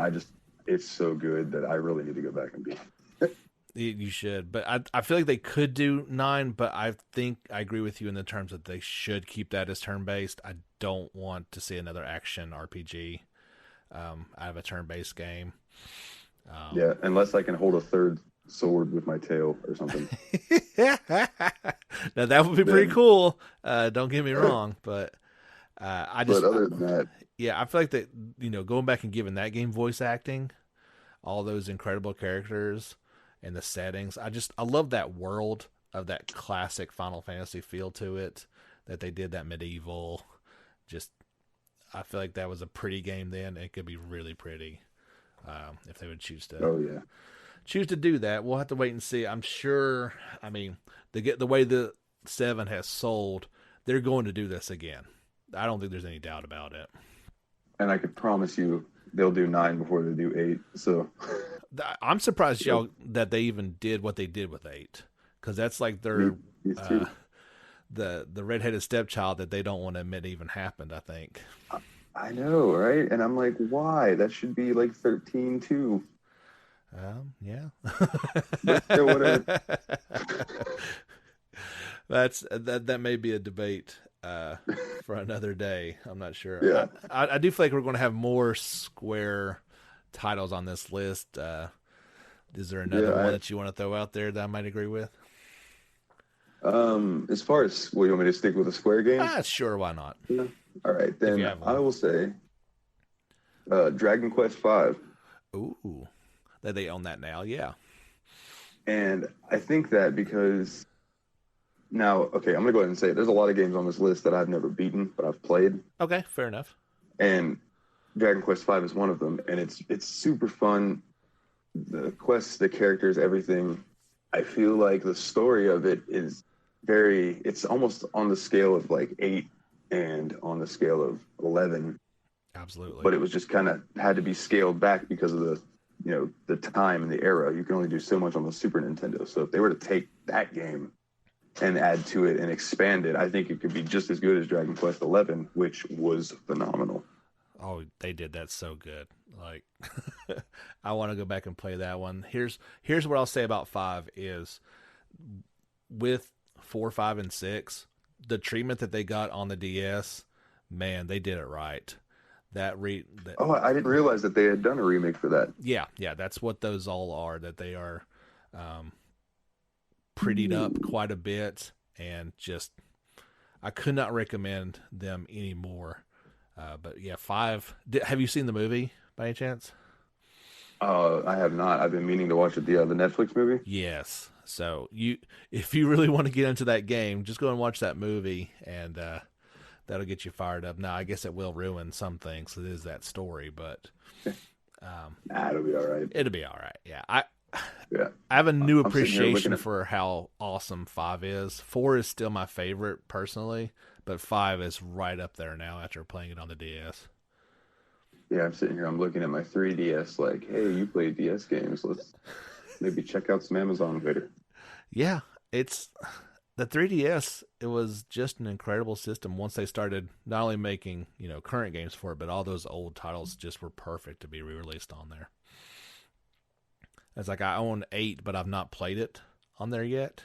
B: it's so good that I really need to go back and beat it.
A: You should, but I feel like they could do 9, but I think I agree with you in the terms that they should keep that as turn-based. I don't want to see another action RPG out of a turn-based game.
B: Yeah, unless I can hold a third sword with my tail or something.
A: Now that would be pretty cool. Don't get me wrong, but But
B: other than that,
A: yeah, I feel like that, going back and giving that game voice acting, all those incredible characters and the settings. I love that world of that classic Final Fantasy feel to it, that they did that medieval. I feel like that was a pretty game then. It could be really pretty if they would choose to do that. We'll have to wait and see. I'm sure. I mean, the way the 7 has sold, they're going to do this again. I don't think there's any doubt about it.
B: And I could promise you they'll do 9 before they do 8. So
A: I'm surprised y'all that they even did what they did with 8, because that's like their the redheaded stepchild that they don't want to admit even happened. I think.
B: I know, right? And I'm like, why? That should be like 13 too.
A: Yeah.
B: But still, whatever.
A: That may be a debate for another day. I'm not sure.
B: Yeah.
A: I do feel like we're going to have more Square titles on this list. Is there another one that you want to throw out there that I might agree with?
B: As far as, you want me to stick with a Square game?
A: Sure, why not?
B: Yeah. All right, then I will say Dragon Quest V.
A: Ooh, that they own that now, yeah.
B: And I think that because now, okay, I'm going to go ahead and say it. There's a lot of games on this list that I've never beaten, but I've played.
A: Okay, fair enough.
B: And Dragon Quest V is one of them, and it's super fun. The quests, the characters, everything. I feel like the story of it is it's almost on the scale of like 8 and on the scale of 11.
A: Absolutely.
B: But it was just kind of had to be scaled back because of the time and the era. You can only do so much on the Super Nintendo. So if they were to take that game and add to it and expand it, I think it could be just as good as Dragon Quest XI, which was phenomenal.
A: Oh, they did that so good. Like, I want to go back and play that one. Here's what I'll say about 5 is with 4, 5, and 6, the treatment that they got on the DS, man, they did it right. I didn't realize that they had done a remake for that. Yeah, that's what those all are, that they are prettied up quite a bit, and just, I could not recommend them anymore. But yeah, 5. Have you seen the movie by any chance?
B: I have not. I've been meaning to watch it. The Netflix movie?
A: Yes. So if you really want to get into that game, just go and watch that movie, and that'll get you fired up. Now, I guess it will ruin some things. It is that story, but
B: it'll be all right.
A: It'll be all right. Yeah. I have a new appreciation for how awesome 5 is. 4 is still my favorite personally, but 5 is right up there now after playing it on the DS.
B: Yeah, I'm sitting here. I'm looking at my 3DS. Like, hey, you play DS games? Let's maybe check out some Amazon later.
A: Yeah, it's the 3DS. It was just an incredible system once they started not only making current games for it, but all those old titles just were perfect to be re-released on there. It's like I own 8, but I've not played it on there yet.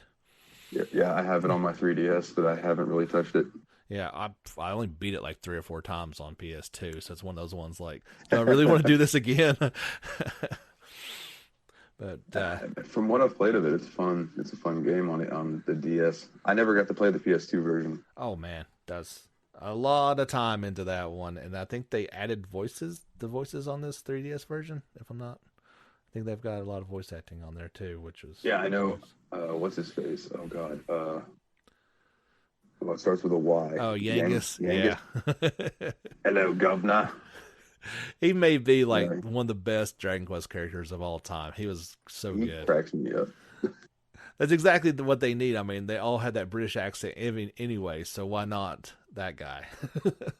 B: Yeah, yeah, I have it on my 3DS, but I haven't really touched it.
A: Yeah, I only beat it like 3 or 4 times on PS2, so it's one of those ones like, do I really want to do this again? But
B: From what I've played of it, it's fun. It's a fun game on the DS. I never got to play the PS2 version.
A: oh man, that's a lot of time into that one, and I think they added the voices on this 3DS version. If I'm not, I think they've got a lot of voice acting on there too, which was
B: Yeah, I know.
A: nice.
B: What's his face? Oh God. Well, it starts with a Y.
A: Oh, Yangus,
B: Yangus.
A: yeah.
B: Hello, governor.
A: He may be like
B: Yeah,
A: one of the best Dragon Quest characters of all time. He was so
B: he
A: good.
B: cracks me up.
A: That's exactly what they need. I mean, they all had that British accent anyway, so why not that guy?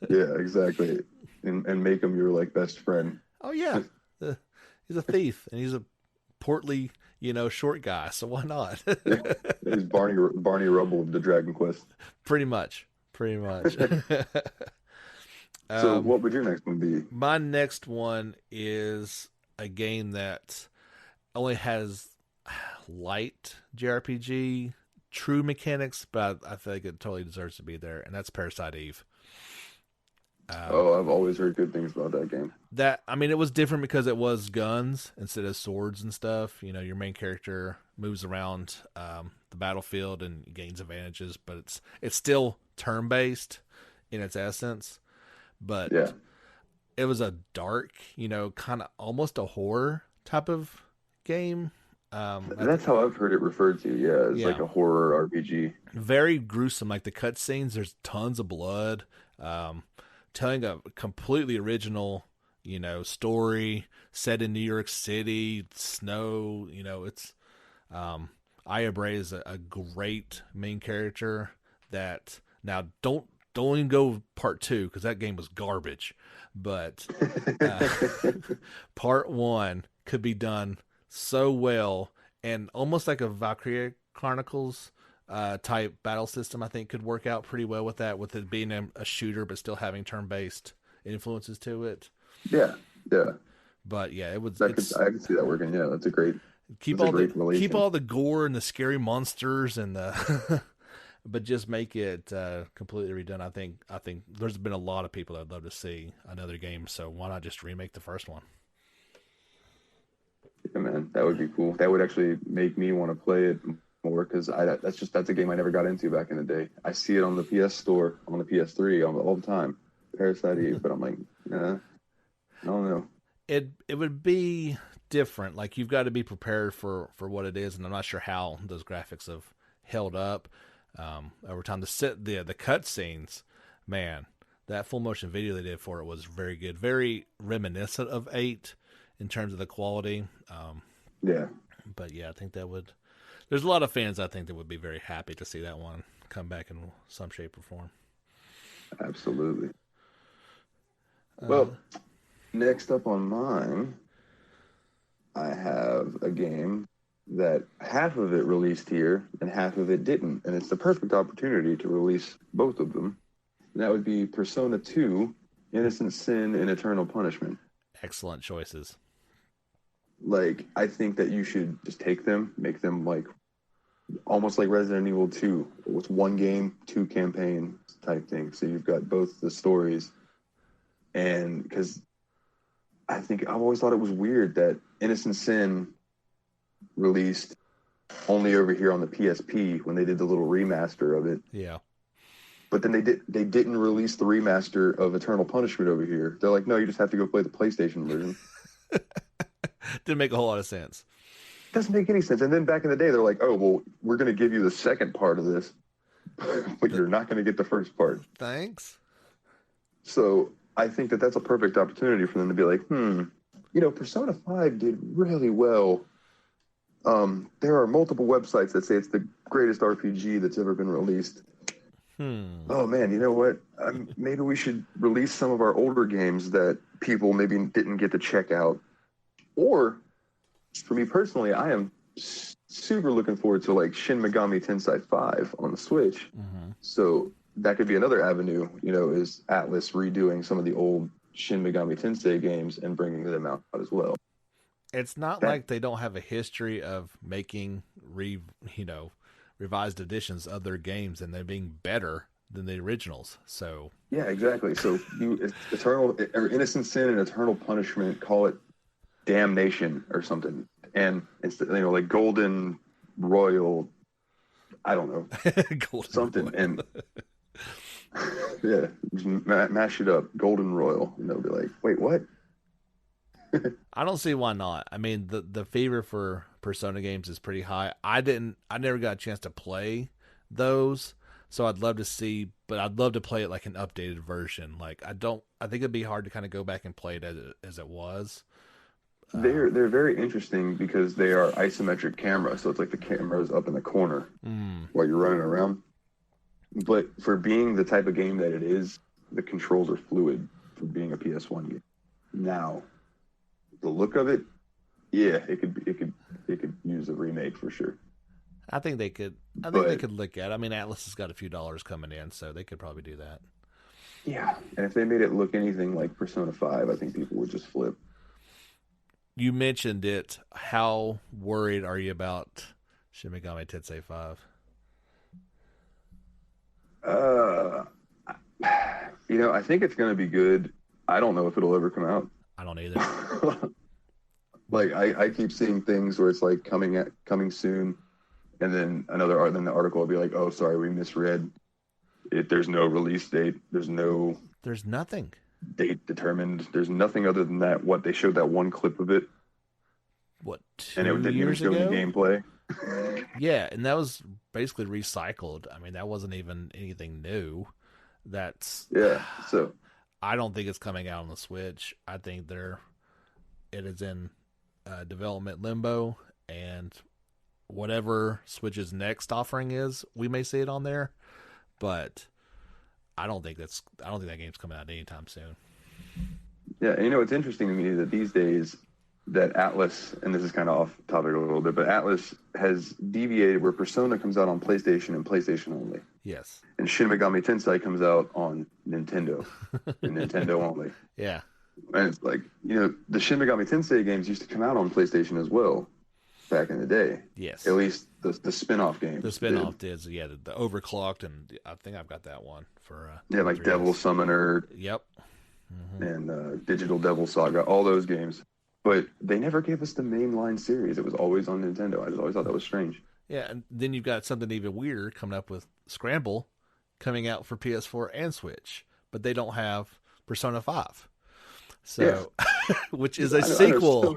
B: Yeah, exactly. And make him your like best friend.
A: Oh yeah, he's a thief and he's a portly, short guy. So why not?
B: He's Barney Rubble of the Dragon Quest.
A: Pretty much, pretty much.
B: So, what would your next one be?
A: My next one is a game that only has light JRPG, true mechanics, but I think it totally deserves to be there, and that's Parasite Eve.
B: Oh, I've always heard good things about that game.
A: It was different because it was guns instead of swords and stuff. Your main character moves around the battlefield and gains advantages, but it's still turn based in its essence. But
B: Yeah,
A: it was a dark, kind of almost a horror type of game.
B: that's how I've heard it referred to. Yeah, it's like
A: Yeah,
B: a horror RPG.
A: very gruesome. Like the cutscenes, there's tons of blood. Telling a completely original, story set in New York City, snow. It's Aya Bray is a great main character. That now don't even go part 2 because that game was garbage. But uh, part 1 could be done so well, and almost like a Valkyria Chronicles type battle system, I think could work out pretty well with that, with it being a shooter but still having turn-based influences to it.
B: Yeah, yeah.
A: But yeah,
B: I could see that working. Yeah,
A: keep
B: that's a
A: all
B: great
A: keep
B: relation.
A: all the gore and the scary monsters and the but just make it completely redone. I think there's been a lot of people that'd love to see another game, so why not just remake the first one?
B: Yeah, man, that would be cool. That would actually make me want to play it more because that's a game I never got into back in the day. I see it on the PS Store, on the PS3, all the time. Parasite Eve, but I'm like, nah, I don't know.
A: It would be different. Like you've got to be prepared for what it is, and I'm not sure how those graphics have held up over time. The cut scenes, man, that full motion video they did for it was very good, very reminiscent of 8 in terms of the quality.
B: Yeah,
A: But yeah, I think that would. There's a lot of fans I think that would be very happy to see that one come back in some shape or form.
B: absolutely. Well, next up on mine, I have a game that half of it released here and half of it didn't, and it's the perfect opportunity to release both of them. And that would be Persona 2, Innocent Sin and Eternal Punishment.
A: Excellent choices.
B: Like, I think that you should just take them, make them like almost like Resident Evil 2, with one game, 2 campaigns type thing. So you've got both the stories, and because I've always thought it was weird that Innocent Sin released only over here on the PSP when they did the little remaster of it.
A: Yeah.
B: But then they didn't release the remaster of Eternal Punishment over here. They're like, no, you just have to go play the PlayStation version.
A: Didn't make a whole lot of sense.
B: Doesn't make any sense. And then back in the day, they're like, oh, well, we're going to give you the second part of this, but you're not going to get the first part.
A: Thanks.
B: So I think that that's a perfect opportunity for them to be like, Persona 5 did really well. There are multiple websites that say it's the greatest RPG that's ever been released. Oh man, you know what? Maybe we should release some of our older games that people maybe didn't get to check out. Or, for me personally, I am super looking forward to like Shin Megami Tensei 5 on the Switch.
A: Mm-hmm.
B: So that could be another avenue, is Atlas redoing some of the old Shin Megami Tensei games and bringing them out as well.
A: It's not
B: That,
A: like they don't have a history of making revised editions of their games and them being better than the originals. So
B: yeah, exactly. So eternal or innocent sin and eternal punishment, call it damnation or something. And it's like Golden Royal, I don't know,
A: Golden
B: something.
A: Royal.
B: And yeah, just mash it up, Golden Royal, and they'll be like, wait, what?
A: I don't see why not. I mean, the fever for Persona games is pretty high. I never got a chance to play those, so I'd love to see, but I'd love to play it like an updated version. Like I think it'd be hard to kind of go back and play it as it was.
B: They're very interesting because they are isometric camera, so it's like the camera's up in the corner while you're running around. But for being the type of game that it is, the controls are fluid for being a PS1 game. Now, the look of it, yeah, it could use a remake for sure.
A: I think they could. They could look at it. I mean, Atlas has got a few dollars coming in, so they could probably do that.
B: Yeah, and if they made it look anything like Persona 5, I think people would just flip.
A: You mentioned it. How worried are you about Shin Megami Tensei 5?
B: I think it's going to be good. I don't know if it'll ever come out.
A: I don't either.
B: Like I keep seeing things where it's like coming soon, and then the article will be like, oh, sorry, we misread it. There's no release date. There's
A: nothing
B: date determined. There's nothing other than that. What they showed that one clip of it.
A: What, 2
B: and it didn't
A: years
B: even show
A: ago?
B: any gameplay.
A: Yeah, and that was basically recycled. I mean, that wasn't even anything new.
B: Yeah. So
A: I don't think it's coming out on the Switch. I think it is in development limbo, and whatever Switch's next offering is, we may see it on there. But I don't think that game's coming out anytime soon.
B: yeah, and it's interesting to me that these days that Atlas, and this is kind of off topic a little bit, but Atlas has deviated where Persona comes out on PlayStation and PlayStation only.
A: Yes.
B: And Shin Megami Tensei comes out on Nintendo and Nintendo only.
A: Yeah.
B: And it's like, the Shin Megami Tensei games used to come out on PlayStation as well back in the day.
A: Yes.
B: At least the spin-off games.
A: The spin-off did. Yeah, the overclocked, and I think I've got that one for
B: like Devil Summoner.
A: Yep. Mm-hmm.
B: And Digital Devil Saga, all those games. But they never gave us the mainline series. It was always on Nintendo. I just always thought that was strange.
A: Yeah, and then you've got something even weirder coming up with Scramble coming out for PS4 and Switch, but they don't have Persona 5. So, yeah. Which is a sequel.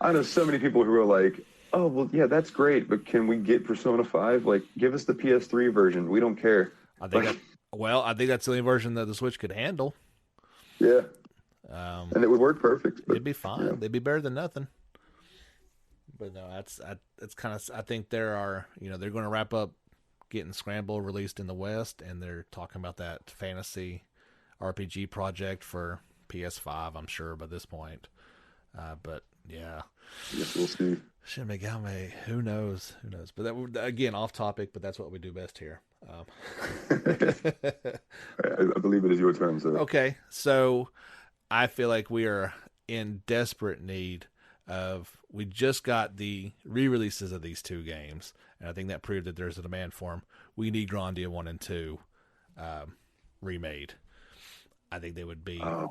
B: I know so many people who are like, oh, well, yeah, that's great, but can we get Persona 5? Like, give us the PS3 version. We don't care.
A: I think that's the only version that the Switch could handle.
B: Yeah. And it would work perfect.
A: It'd be fine. Yeah. They'd be better than nothing. But no, it's kind of. I think they're going to wrap up getting Scramble released in the West, and they're talking about that fantasy RPG project for PS5. I'm sure by this point. But yeah,
B: yes, we'll see.
A: Shin Megami, who knows? But that, again, off topic. But that's what we do best here.
B: I believe it is your turn, sir.
A: Okay, so I feel like we are in desperate need of. We just got the re-releases of these two games, and I think that proved that there's a demand for them. We need Grandia 1 and 2 remade. I think they would be. I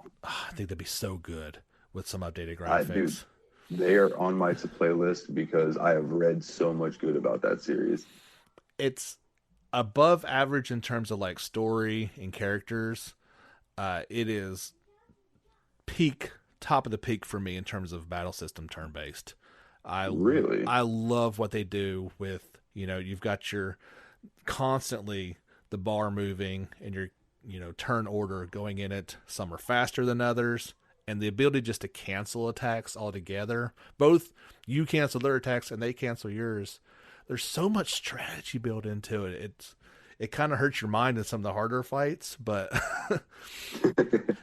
A: think they'd be so good with some updated graphics.
B: They are on my to-play list because I have read so much good about that series.
A: It's above average in terms of like story and characters. It is top of the peak for me in terms of battle system turn-based. I love what they do with, you've got your constantly the bar moving and your, turn order going in it. Some are faster than others, and the ability just to cancel attacks altogether. Both you cancel their attacks and they cancel yours. There's so much strategy built into it. it kind of hurts your mind in some of the harder fights, but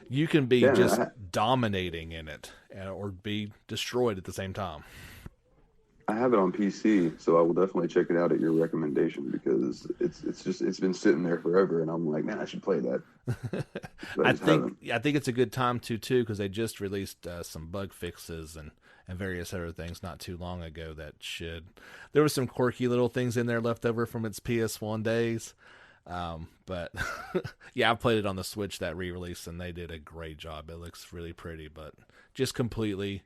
A: you can be
B: Yeah,
A: just
B: man,
A: dominating in it or be destroyed at the same time.
B: I have it on PC, so I will definitely check it out at your recommendation because it's been sitting there forever, and I'm like, man, I should play that, but I just haven't.
A: I think it's a good time too because they just released some bug fixes and various other things not too long ago that should. There were some quirky little things in there left over from its PS1 days, but yeah, I played it on the Switch that re-release and they did a great job. It looks really pretty, but just completely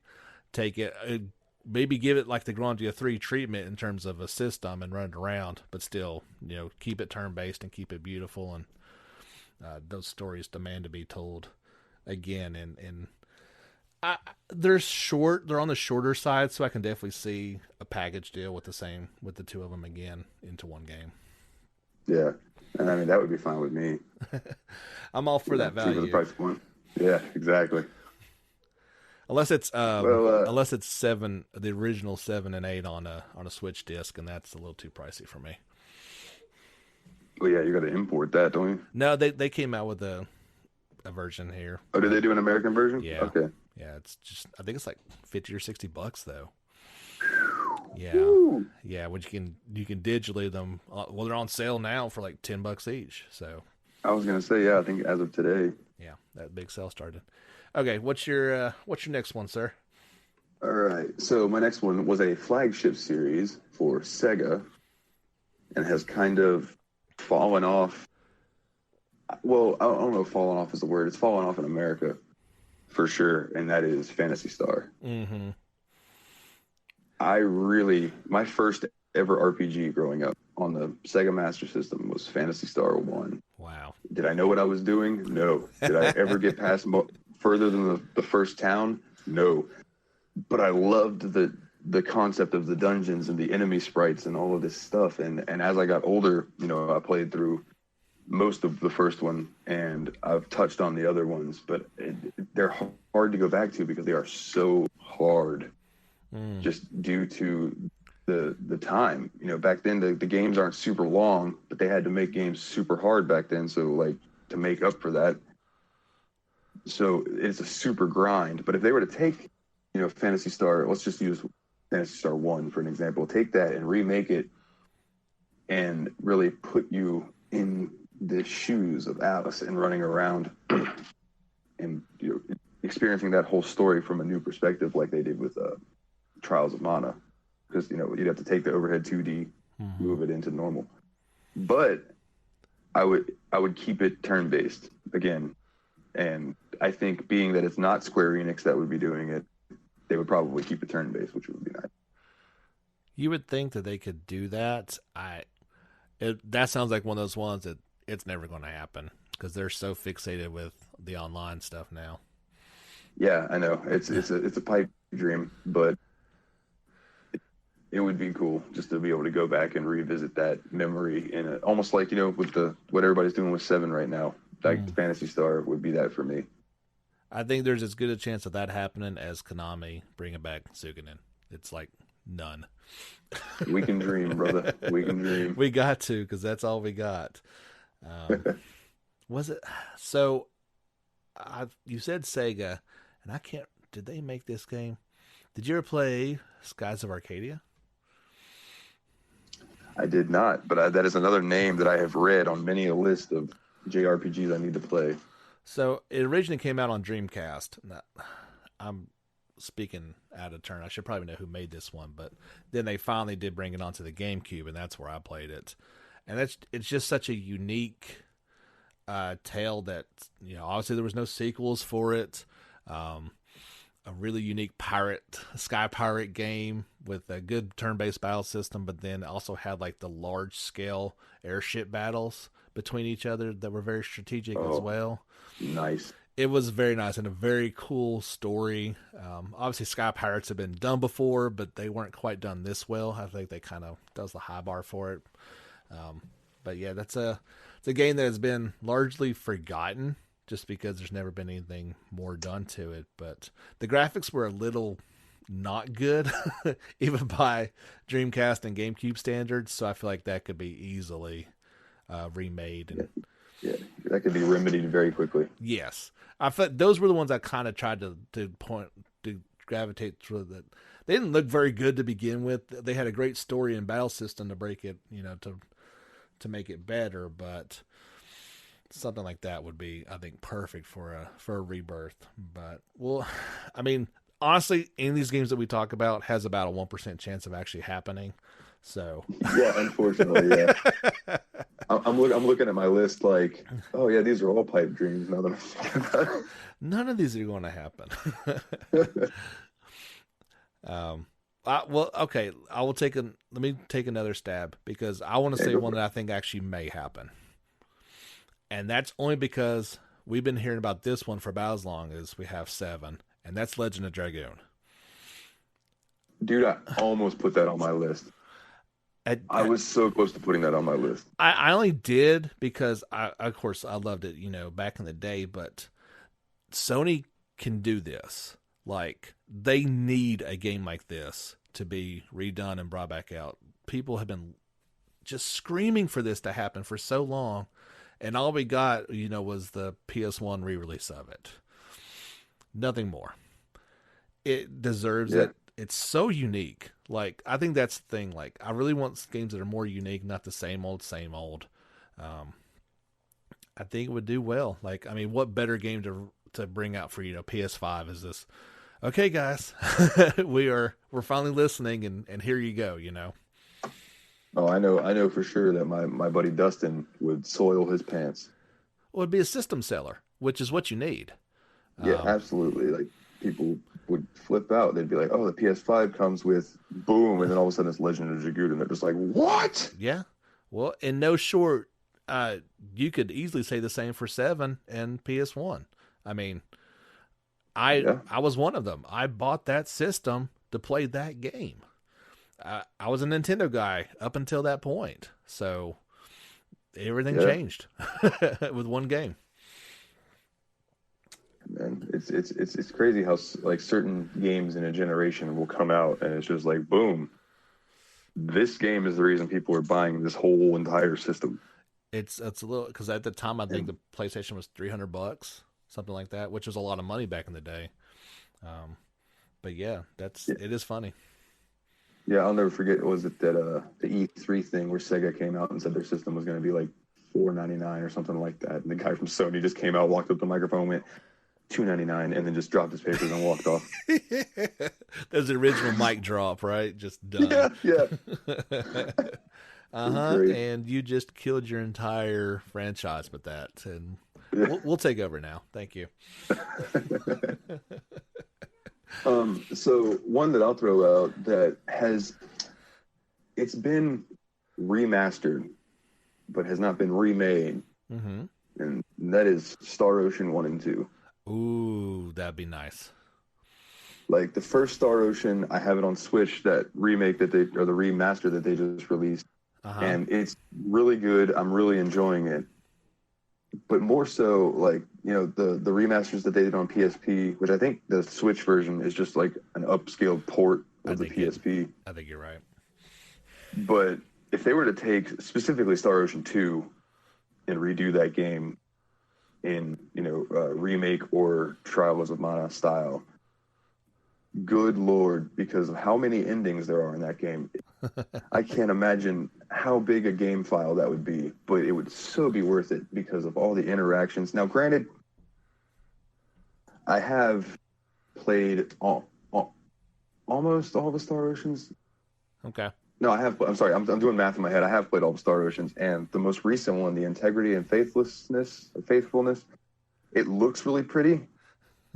A: take it. Maybe give it like the Grandia 3 treatment in terms of a system and run it around, but still, keep it turn-based and keep it beautiful. And those stories demand to be told again. And they're short. They're on the shorter side, so I can definitely see a package deal with the two of them again into one game.
B: Yeah, and I mean that would be fine with me.
A: I'm all for that value.
B: For the price point. Yeah, exactly.
A: Unless it's
B: Well,
A: the original 7 and 8 on a Switch disc, and that's a little too pricey for me.
B: well, yeah, you got to import that, don't you?
A: No, they came out with a version here.
B: Oh, did they do an American version?
A: Yeah.
B: Okay.
A: Yeah, it's just I think it's like $50 or $60 though. Yeah,
B: Woo.
A: yeah. Which you can digitally them. Well, they're on sale now for like $10 each. So
B: I was gonna say, yeah, I think as of today.
A: yeah, that big sale started. Okay, what's your next one, sir?
B: All right. So my next one was a flagship series for Sega, and has kind of fallen off. Well, I don't know if fallen off is the word. It's fallen off in America, for sure, and that is Phantasy Star.
A: Mm-hmm.
B: My first ever RPG growing up on the Sega Master System was Phantasy Star 1.
A: Wow.
B: Did I know what I was doing? No. Did I ever get past further than the first town? No. But I loved the concept of the dungeons and the enemy sprites and all of this stuff. And as I got older, I played through most of the first one, and I've touched on the other ones, but they're hard to go back to because they are so hard, just due to the time. Back then the games aren't super long, but they had to make games super hard back then. So like to make up for that, so it's a super grind. But if they were to take, Phantasy Star, let's just use Phantasy Star 1 for an example, take that and remake it and really put you in the shoes of Alice and running around and experiencing that whole story from a new perspective, like they did with Trials of Mana, because you'd have to take the overhead 2D, move it into normal. But I would keep it turn-based again, and I think being that it's not Square Enix that would be doing it, they would probably keep it turn-based, which would be nice.
A: You would think that they could do that. That sounds like one of those ones that it's never going to happen because they're so fixated with the online stuff now.
B: Yeah, I know it's a pipe dream, but it would be cool just to be able to go back and revisit that memory in almost like with what everybody's doing with 7 right now. Like Phantasy Star would be that for me.
A: I think there's as good a chance of that happening as Konami bringing back Suikoden. It's like none.
B: We can dream, brother. We can dream.
A: We got to, because that's all we got. Was it so? You said Sega, and I can't. Did they make this game? Did you ever play Skies of Arcadia?
B: I did not, but that is another name that I have read on many a list of JRPGs I need to play.
A: So it originally came out on Dreamcast. Now, I'm speaking out of turn. I should probably know who made this one, but then they finally did bring it onto the GameCube, and that's where I played it. And it's just such a unique tale that obviously there was no sequels for it. A really unique sky pirate game with a good turn-based battle system, but then also had like the large-scale airship battles between each other that were very strategic as well.
B: Nice.
A: It was very nice and a very cool story. Obviously, Sky Pirates have been done before, but they weren't quite done this well. I think they kind of does the high bar for it. But yeah, it's a game that has been largely forgotten just because there's never been anything more done to it. But the graphics were a little not good, even by Dreamcast and GameCube standards. So I feel like that could be easily remade. And
B: Yeah, that could be remedied very quickly.
A: yes, I thought those were the ones I kind of tried to gravitate through. That they didn't look very good to begin with. They had a great story and battle system to break it, to make it better, but something like that would be, I think, perfect for a rebirth. But well, I mean, honestly, any of these games that we talk about has about a 1% chance of actually happening. So
B: yeah, unfortunately, yeah. I'm looking at my list like, oh yeah, these are all pipe dreams. Now that I'm thinking about it.
A: none of these are going to happen. Well, okay. Let me take another stab because I want to say one that I think actually may happen, and that's only because we've been hearing about this one for about as long as we have 7, and that's Legend of Dragoon.
B: Dude, I almost put that on my list. I was so close to putting that on my list.
A: I only did because of course, I loved it, back in the day, but Sony can do this. Like, they need a game like this to be redone and brought back out. People have been just screaming for this to happen for so long, and all we got, was the PS1 re-release of it. Nothing more. It deserves it. It's so unique. Like, I think that's the thing. Like, I really want games that are more unique, not the same old, same old. I think it would do well. Like, I mean, what better game to bring out for, PS5 is this? Okay, guys, we're finally listening, and here you go.
B: Oh, I know for sure that my buddy Dustin would soil his pants.
A: Well, it'd be a system seller, which is what you need.
B: Yeah, absolutely. Like, people would flip out. They'd be like, "Oh, the PS5 comes with boom," and then all of a sudden it's Legend of Dragoon, and they're just like, "What?"
A: Yeah. Well, in no short, you could easily say the same for 7 and PS1. I mean, I was one of them. I bought that system to play that game. I was a Nintendo guy up until that point, so everything changed with one game.
B: Man, it's crazy how like certain games in a generation will come out and it's just like boom. This game is the reason people are buying this whole entire system.
A: It's a little, because at the time I think the PlayStation was $300, something like that, which was a lot of money back in the day. But yeah, it is funny.
B: Yeah, I'll never forget. Was it that the E3 thing where Sega came out and said their system was going to be like $499 or something like that, and the guy from Sony just came out, walked up to the microphone, went $299, and then just dropped his papers and walked off.
A: There's the original mic drop, right? Just done.
B: Yeah.
A: And you just killed your entire franchise with that, and we'll take over now. Thank you.
B: So one that I'll throw out that it's been remastered, but has not been remade, and that is Star Ocean 1 and 2.
A: Ooh, that'd be nice.
B: Like, the first Star Ocean, I have it on Switch, that remake or the remaster that they just released, and it's really good. I'm really enjoying it. But more so, like, the remasters that they did on PSP, which I think the Switch version is just like an upscaled port of the PSP.
A: I think you're right.
B: But if they were to take specifically Star Ocean 2 and redo that game in, remake or Trials of Mana style, good Lord, because of how many endings there are in that game, I can't imagine how big a game file that would be, but it would so be worth it because of all the interactions. Now, granted, I have played almost all the Star Oceans.
A: Okay.
B: No, I have. I'm sorry. I'm doing math in my head. I have played all the Star Oceans, and the most recent one, the Integrity and Faithfulness, it looks really pretty,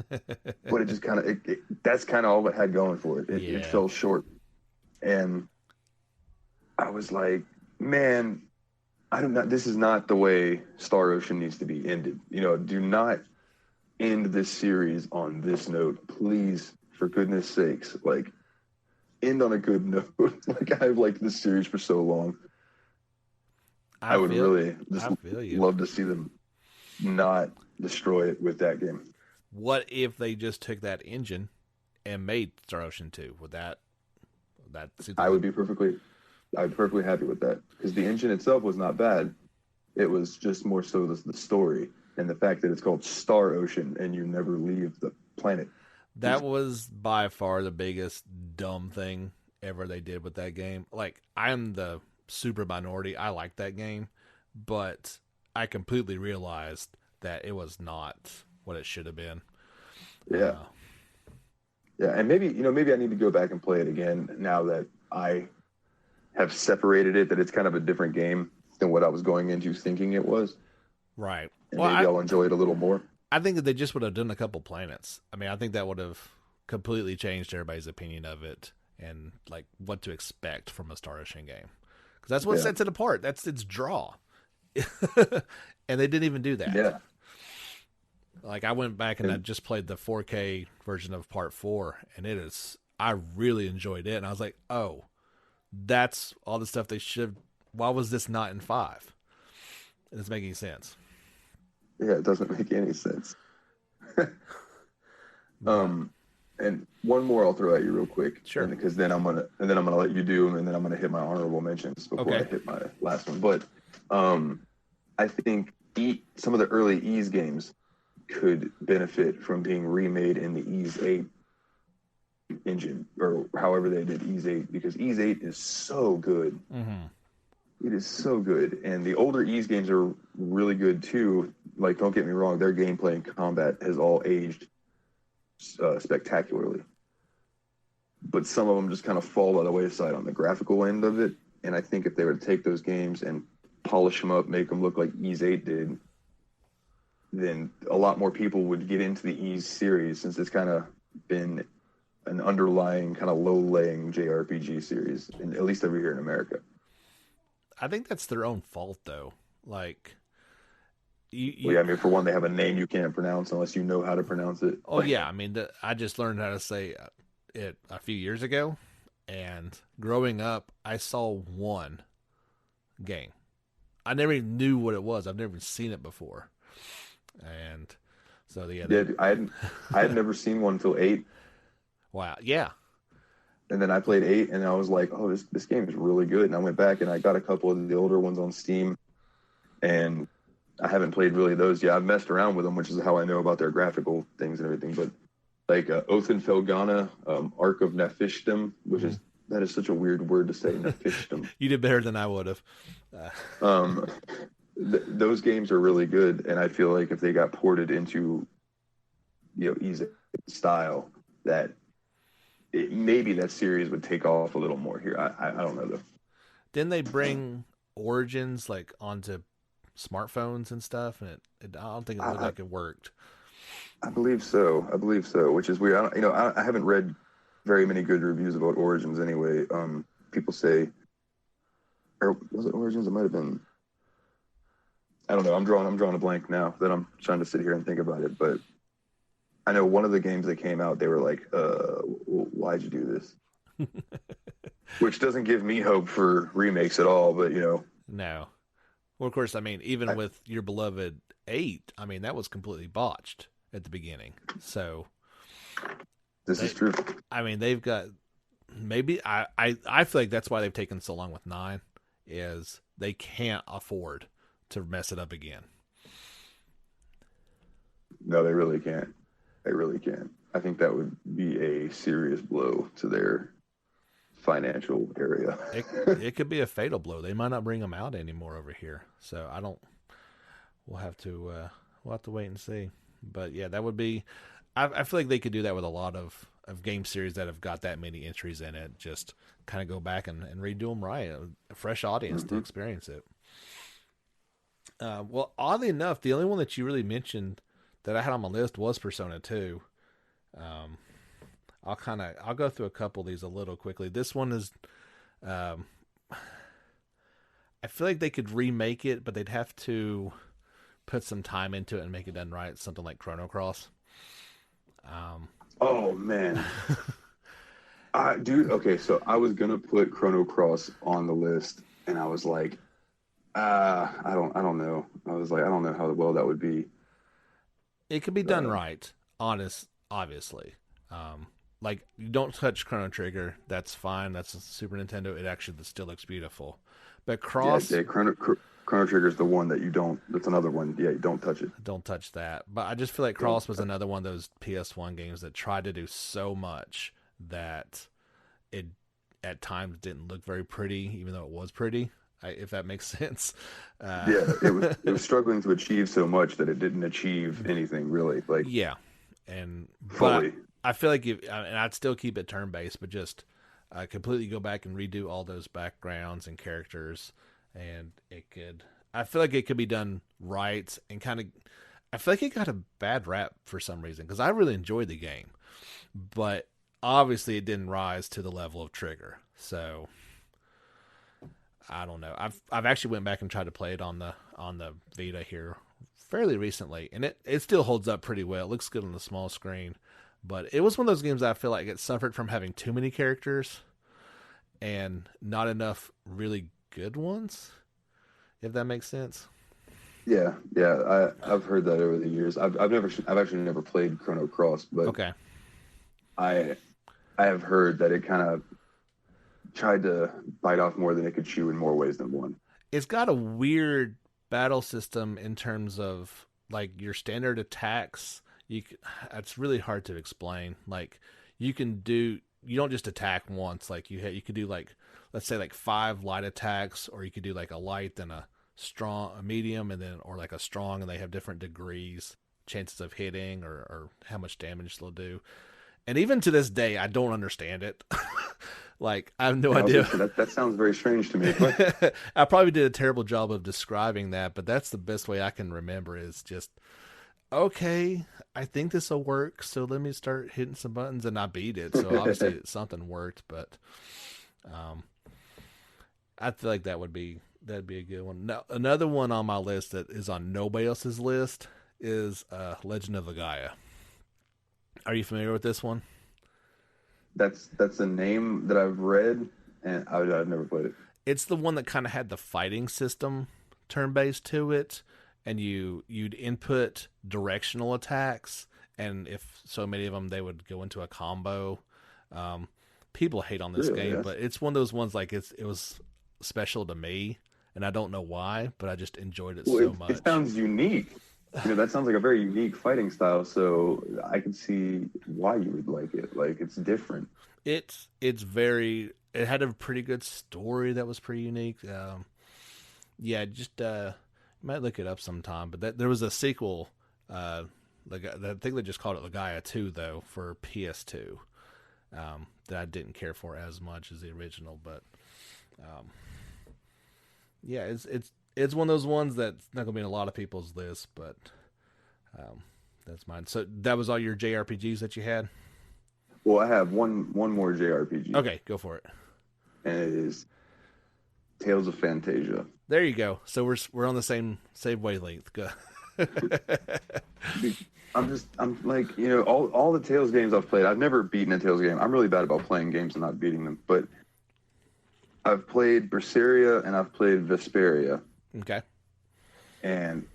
B: but it just kind of that's kind of all it had going for it. It fell short, and I was like, man, this is not the way Star Ocean needs to be ended. Do not end this series on this note, please, for goodness sakes. Like, end on a good note. Like, I've liked this series for so long. I would really just love to see them not destroy it with that game.
A: What if they just took that engine and made Star Ocean 2? Would that
B: I would be perfectly happy with that, because the engine itself was not bad. It was just more so the story and the fact that it's called Star Ocean and you never leave the planet.
A: That was by far the biggest dumb thing ever they did with that game. Like, I'm the super minority. I like that game, but I completely realized that it was not what it should have been.
B: Yeah. Yeah, and maybe I need to go back and play it again now that I have separated it, that it's kind of a different game than what I was going into thinking it was.
A: Right.
B: And maybe I'll enjoy it a little more.
A: I think that they just would have done a couple planets. I mean, I think that would have completely changed everybody's opinion of it and like what to expect from a Star Ocean game. Because that's what sets it apart. That's its draw. And they didn't even do that.
B: Yeah.
A: Like, I went back and I just played the 4K version of Part 4, and I really enjoyed it. And I was like, oh, that's all the stuff they should. Why was this not in 5? It doesn't make any sense.
B: Yeah, it doesn't make any sense. And one more I'll throw at you real quick.
A: Sure.
B: Because then I'm gonna let you do them, and then I'm gonna hit my honorable mentions before I hit my last one. But I think some of the early Ys games could benefit from being remade in the Ys 8 engine, or however they did Ys 8, because Ys 8 is so good. It is so good, and the older Ys games are really good too. Like, don't get me wrong, their gameplay and combat has all aged spectacularly, but some of them just kind of fall by the wayside on the graphical end of it. And I think if they were to take those games and polish them up, make them look like Ys 8 did, then a lot more people would get into the Ys series, since it's kind of been an underlying kind of low-laying JRPG series, at least over here in America.
A: I think that's their own fault, though. Like,
B: I mean, for one, they have a name you can't pronounce unless you know how to pronounce it.
A: Oh, yeah. I mean, I just learned how to say it a few years ago, and growing up, I saw one game. I never even knew what it was. I've never seen it before. And so
B: I had never seen one until 8.
A: Wow, yeah.
B: And then I played 8, and I was like, oh, this game is really good. And I went back and I got a couple of the older ones on Steam, and I haven't played really those yet. I've messed around with them, which is how I know about their graphical things and everything. But like Oath and Felghana, Ark of Nephishtim, that is such a weird word to say, Nephishtim.
A: You did better than I would have.
B: Those games are really good, and I feel like if they got ported into, easy style, that maybe that series would take off a little more here. I don't know though. Didn't
A: they bring Origins like onto smartphones and stuff? And I don't think it looked like it worked.
B: I believe so, which is weird. I haven't read very many good reviews about Origins anyway. People say, or was it Origins? It might have been. I don't know. I'm drawing a blank now that I'm trying to sit here and think about it. But I know one of the games that came out, they were like, why'd you do this? Which doesn't give me hope for remakes at all, but No.
A: Well, of course, I mean, even with your beloved 8, I mean, that was completely botched at the beginning. So
B: this is true.
A: I mean, they've got I feel like that's why they've taken so long with 9, is they can't afford to mess it up again.
B: No, they really can't. They really can't. I think that would be a serious blow to their financial area.
A: It could be a fatal blow. They might not bring them out anymore over here. So we'll have to wait and see. But yeah, that would be, I feel like they could do that with a lot of game series that have got that many entries in it. Just kind of go back and redo them right. A fresh audience to experience it. Well, oddly enough, the only one that you really mentioned that I had on my list was Persona 2. I'll go through a couple of these a little quickly. This one is, I feel like they could remake it, but they'd have to put some time into it and make it done right. Something like Chrono Cross.
B: Oh man. Dude, okay, so I was gonna put Chrono Cross on the list, and I was like, I don't know. I was like, I don't know how well that would be.
A: It could be done right, obviously. Like, you don't touch Chrono Trigger, that's fine. That's a Super Nintendo. It actually still looks beautiful. But Cross,
B: Chrono Trigger is the one that you don't. That's another one. Yeah, you don't touch it.
A: Don't touch that. But I just feel like Cross was another one of those PS1 games that tried to do so much that it at times didn't look very pretty, even though it was pretty. If that makes sense.
B: Yeah, it was struggling to achieve so much that it didn't achieve anything really. Like
A: yeah, and
B: fully.
A: But I feel like and I'd still keep it turn based, but just completely go back and redo all those backgrounds and characters, and it could. I feel like it could be done right and kind of. I feel like it got a bad rap for some reason because I really enjoyed the game, but obviously it didn't rise to the level of Trigger. So I don't know. I've actually went back and tried to play it on the Vita here fairly recently, and it still holds up pretty well. It looks good on the small screen, but it was one of those games that I feel like it suffered from having too many characters and not enough really good ones. If that makes sense.
B: Yeah. I've heard that over the years. I've actually never played Chrono Cross, but
A: Okay.
B: I have heard that it kind of tried to bite off more than it could chew in more ways than one.
A: It's got a weird battle system in terms of like your standard attacks. It's really hard to explain. Like you don't just attack once. Like you could do like, let's say like 5 light attacks, or you could do like a light then a strong, a medium, and then or like a strong, and they have different degrees, chances of hitting or how much damage they'll do. And even to this day, I don't understand it. Like, I have no idea.
B: That sounds very strange to me.
A: I probably did a terrible job of describing that, but that's the best way I can remember is just, okay, I think this will work, so let me start hitting some buttons, and I beat it. So obviously something worked, but I feel like that'd be a good one. Now, another one on my list that is on nobody else's list is Legend of Legaia. Are you familiar with this one?
B: That's a name that I've read, and I've never played it.
A: It's the one that kind of had the fighting system turn-based to it, and you'd input directional attacks, and if so many of them, they would go into a combo. People hate on this game, but it's one of those ones like it was special to me, and I don't know why, but I just enjoyed it so much.
B: It sounds unique. That sounds like a very unique fighting style, so I can see why you would like it. Like, it's different.
A: It had a pretty good story that was pretty unique. You might look it up sometime, but there was a sequel, I think they just called it Legaia 2, though, for PS2, that I didn't care for as much as the original, but it's one of those ones that's not going to be in a lot of people's lists, but that's mine. So that was all your JRPGs that you had?
B: Well, I have one more JRPG.
A: Okay, go for it.
B: And it is Tales of Phantasia.
A: There you go. So we're on the same wavelength. Go.
B: I'm like, all the Tales games I've played, I've never beaten a Tales game. I'm really bad about playing games and not beating them, but I've played Berseria and I've played Vesperia.
A: Okay.
B: And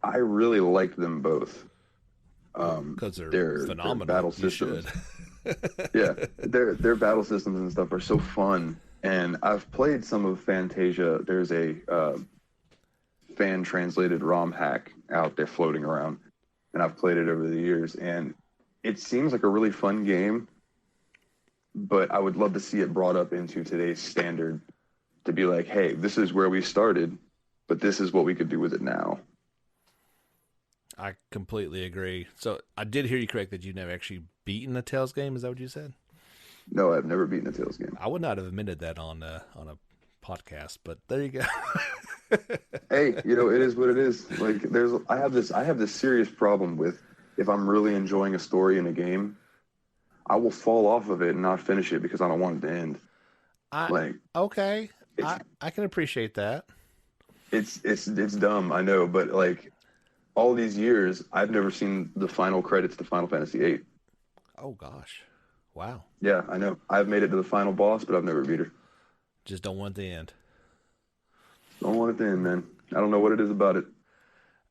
B: I really liked them both.
A: Because they're phenomenal.
B: Their battle systems. Yeah, their battle systems and stuff are so fun. And I've played some of Phantasia. There's a fan translated ROM hack out there floating around, and I've played it over the years. And it seems like a really fun game, but I would love to see it brought up into today's standard to be like, hey, this is where we started, but this is what we could do with it now.
A: I completely agree. So I did hear you correct that you've never actually beaten a Tales game. Is that what you said?
B: No, I've never beaten a Tales game.
A: I would not have admitted that on a podcast, but there you go.
B: Hey, it is what it is. Like, I have this serious problem with, if I'm really enjoying a story in a game, I will fall off of it and not finish it because I don't want it to end.
A: Okay, I can appreciate that.
B: It's dumb, I know, but like all these years, I've never seen the final credits to Final Fantasy VIII.
A: Oh gosh, wow.
B: Yeah, I know. I've made it to the final boss, but I've never beat her.
A: Just don't want the end.
B: Don't want it to end, man. I don't know what it is about it.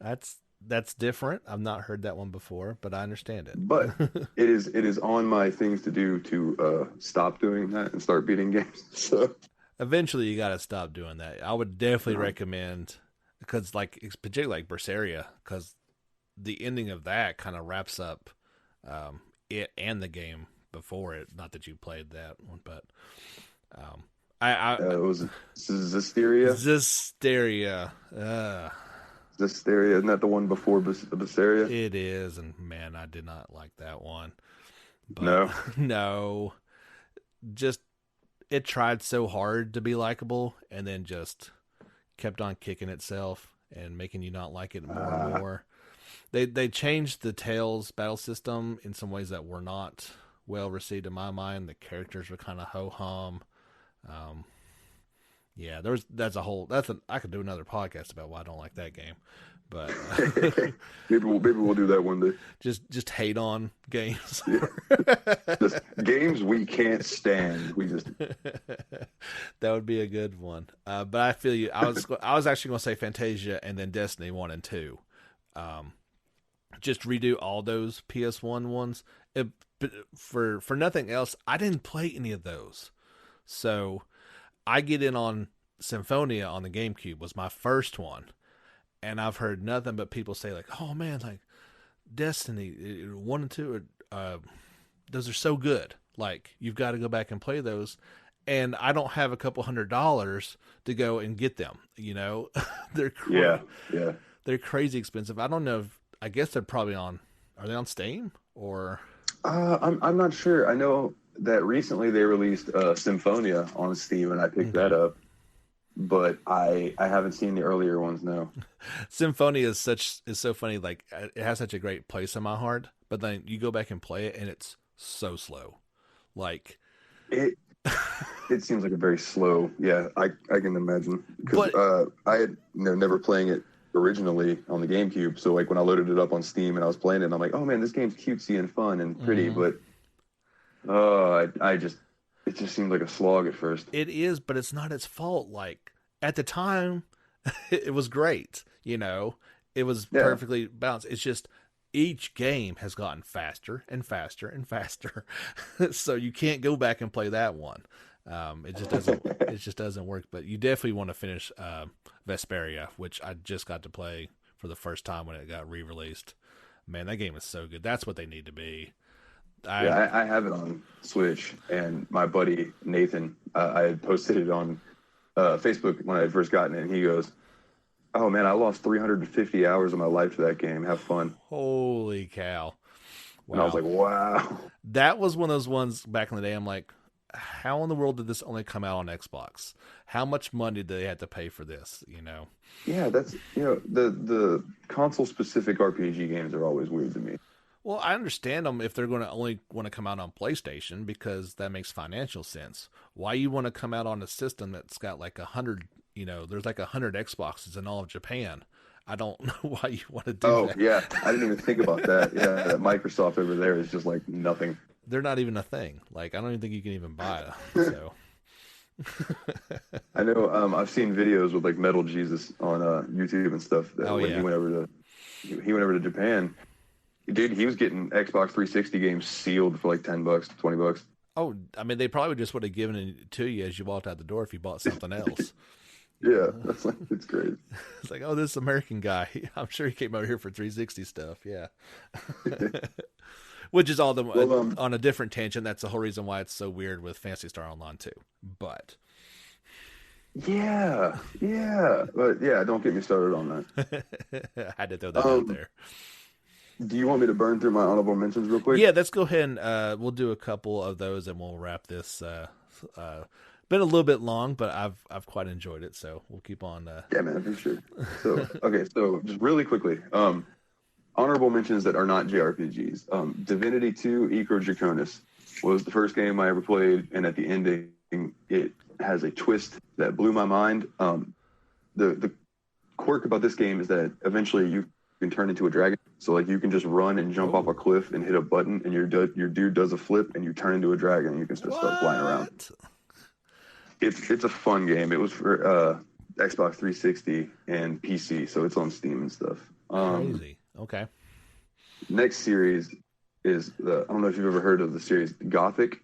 A: That's different. I've not heard that one before, but I understand it.
B: But it is on my things to do to stop doing that and start beating games. So
A: eventually, you got to stop doing that. I would definitely recommend because like it's particularly like Berseria, because the ending of that kind of wraps up it and the game before it. Not that you played that one, but
B: It was Zisteria.
A: Zisteria.
B: Zisteria, isn't that the one before Berseria?
A: It is, and man, I did not like that one. But
B: No.
A: no, just it tried so hard to be likable, and then just kept on kicking itself and making you not like it more and more. They changed the Tales battle system in some ways that were not well received in my mind. The characters were kind of ho hum. Yeah, I could do another podcast about why I don't like that game, but
B: maybe we'll do that one day.
A: Just hate on games.
B: Yeah. Just games we can't stand. We just
A: that would be a good one. But I feel you. I was actually going to say Fantasia and then Destiny 1 and 2. Just redo all those PS1 ones. For nothing else, I didn't play any of those, so I get in on Symphonia on the GameCube was my first one, and I've heard nothing but people say like, "Oh man, like Destiny 1 and 2 are those are so good. Like you've got to go back and play those." And I don't have a couple $100 to go and get them. You know, they're they're crazy expensive. I don't know. I guess they're probably on. Are they on Steam or?
B: I'm not sure. I know that recently they released Symphonia on Steam, and I picked that up. But I haven't seen the earlier ones. No.
A: Symphonia is so funny. Like it has such a great place in my heart. But then you go back and play it, and it's so slow. Like
B: it. It seems like a very slow. Yeah, I can imagine. Because I had never playing it originally on the GameCube, so like when I loaded it up on Steam and I was playing it, and I'm like, oh man, this game's cutesy and fun and pretty, but it just seemed like a slog at first.
A: It is, but it's not its fault. Like at the time, it was great. You know, it was perfectly balanced. It's just each game has gotten faster and faster and faster, so you can't go back and play that one. It just doesn't work. But you definitely want to finish Vesperia, which I just got to play for the first time when it got re-released. Man, that game is so good. That's what they need to be.
B: I have it on Switch, and my buddy Nathan, I had posted it on Facebook when I had first gotten it, and he goes, "Oh man, I lost 350 hours of my life to that game. Have fun."
A: Holy cow! Wow.
B: And I was like, "Wow."
A: That was one of those ones back in the day. I'm like, how in the world did this only come out on Xbox? How much money did they have to pay for this? You know?
B: Yeah, that's the console specific RPG games are always weird to me.
A: Well, I understand them if they're going to only want to come out on PlayStation because that makes financial sense. Why you want to come out on a system that's got like 100? There's like 100 Xboxes in all of Japan. I don't know why you want to do that. Oh
B: yeah, I didn't even think about that. Yeah, that Microsoft over there is just like nothing.
A: They're not even a thing. Like I don't even think you can even buy it. So
B: I know I've seen videos with like Metal Jesus on YouTube and stuff. That he went over to Japan. Dude, he was getting Xbox 360 games sealed for like $10, $20.
A: Oh, I mean, they probably just would have given it to you as you walked out the door if you bought something else.
B: Yeah, it's great.
A: It's like, oh, this American guy. I'm sure he came over here for 360 stuff. Yeah. Which is all on a different tangent. That's the whole reason why it's so weird with Phantasy Star Online too. But
B: yeah, but don't get me started on that.
A: I had to throw that out there.
B: Do you want me to burn through my honorable mentions real quick?
A: Yeah, let's go ahead and we'll do a couple of those and we'll wrap this. Been a little bit long, but I've quite enjoyed it, so we'll keep on.
B: Yeah, man, for sure. So so just really quickly, honorable mentions that are not JRPGs. Divinity 2: Eco Draconis was the first game I ever played, and at the ending, it has a twist that blew my mind. The quirk about this game is that eventually you can turn into a dragon. So like you can just run and jump off a cliff and hit a button, and your dude does a flip, and you turn into a dragon, and you can start flying around. It's a fun game. It was for Xbox 360 and PC, so it's on Steam and stuff.
A: Crazy. Okay.
B: Next series is I don't know if you've ever heard of the series Gothic.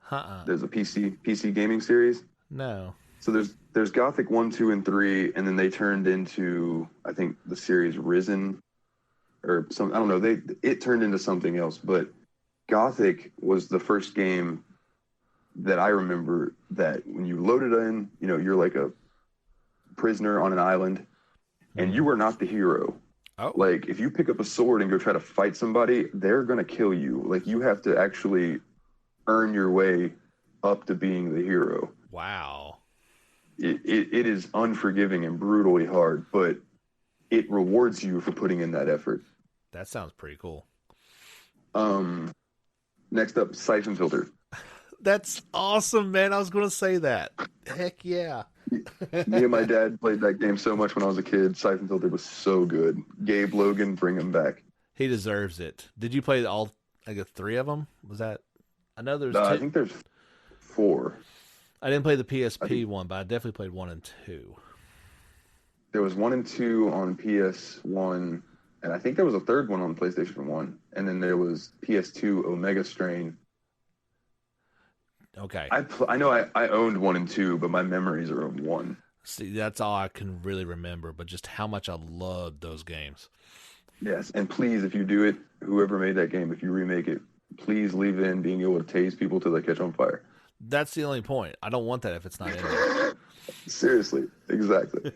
A: Uh-uh.
B: There's a PC gaming series.
A: No.
B: So there's Gothic 1, 2, and 3, and then they turned into, I think, the series Risen or some, I don't know. It turned into something else, but Gothic was the first game that I remember that when you loaded in, you're like a prisoner on an island and you are not the hero.
A: Oh.
B: Like, if you pick up a sword and go try to fight somebody, they're going to kill you. Like, you have to actually earn your way up to being the hero.
A: Wow.
B: It is unforgiving and brutally hard, but it rewards you for putting in that effort.
A: That sounds pretty cool.
B: Next up, Siphon Filter.
A: That's awesome, man. I was going to say that. Heck yeah.
B: Me and my dad played that game so much when I was a kid. Siphon Filter was so good. Gabe Logan, bring him back.
A: He deserves it. Did you play all, I guess, 3 of them? Was that? I know there's 2.
B: I think there's 4.
A: I didn't play the PSP one, but I definitely played 1 and 2.
B: There was 1 and 2 on PS1, and I think there was a third one on PlayStation 1. And then there was PS2 Omega Strain.
A: Okay.
B: I know I owned 1 and 2, but my memories are of 1.
A: See, that's all I can really remember, but just how much I loved those games.
B: Yes, and please, if you do it, whoever made that game, if you remake it, please leave in being able to tase people till they catch on fire.
A: That's the only point. I don't want that if it's not in there.
B: Seriously, exactly.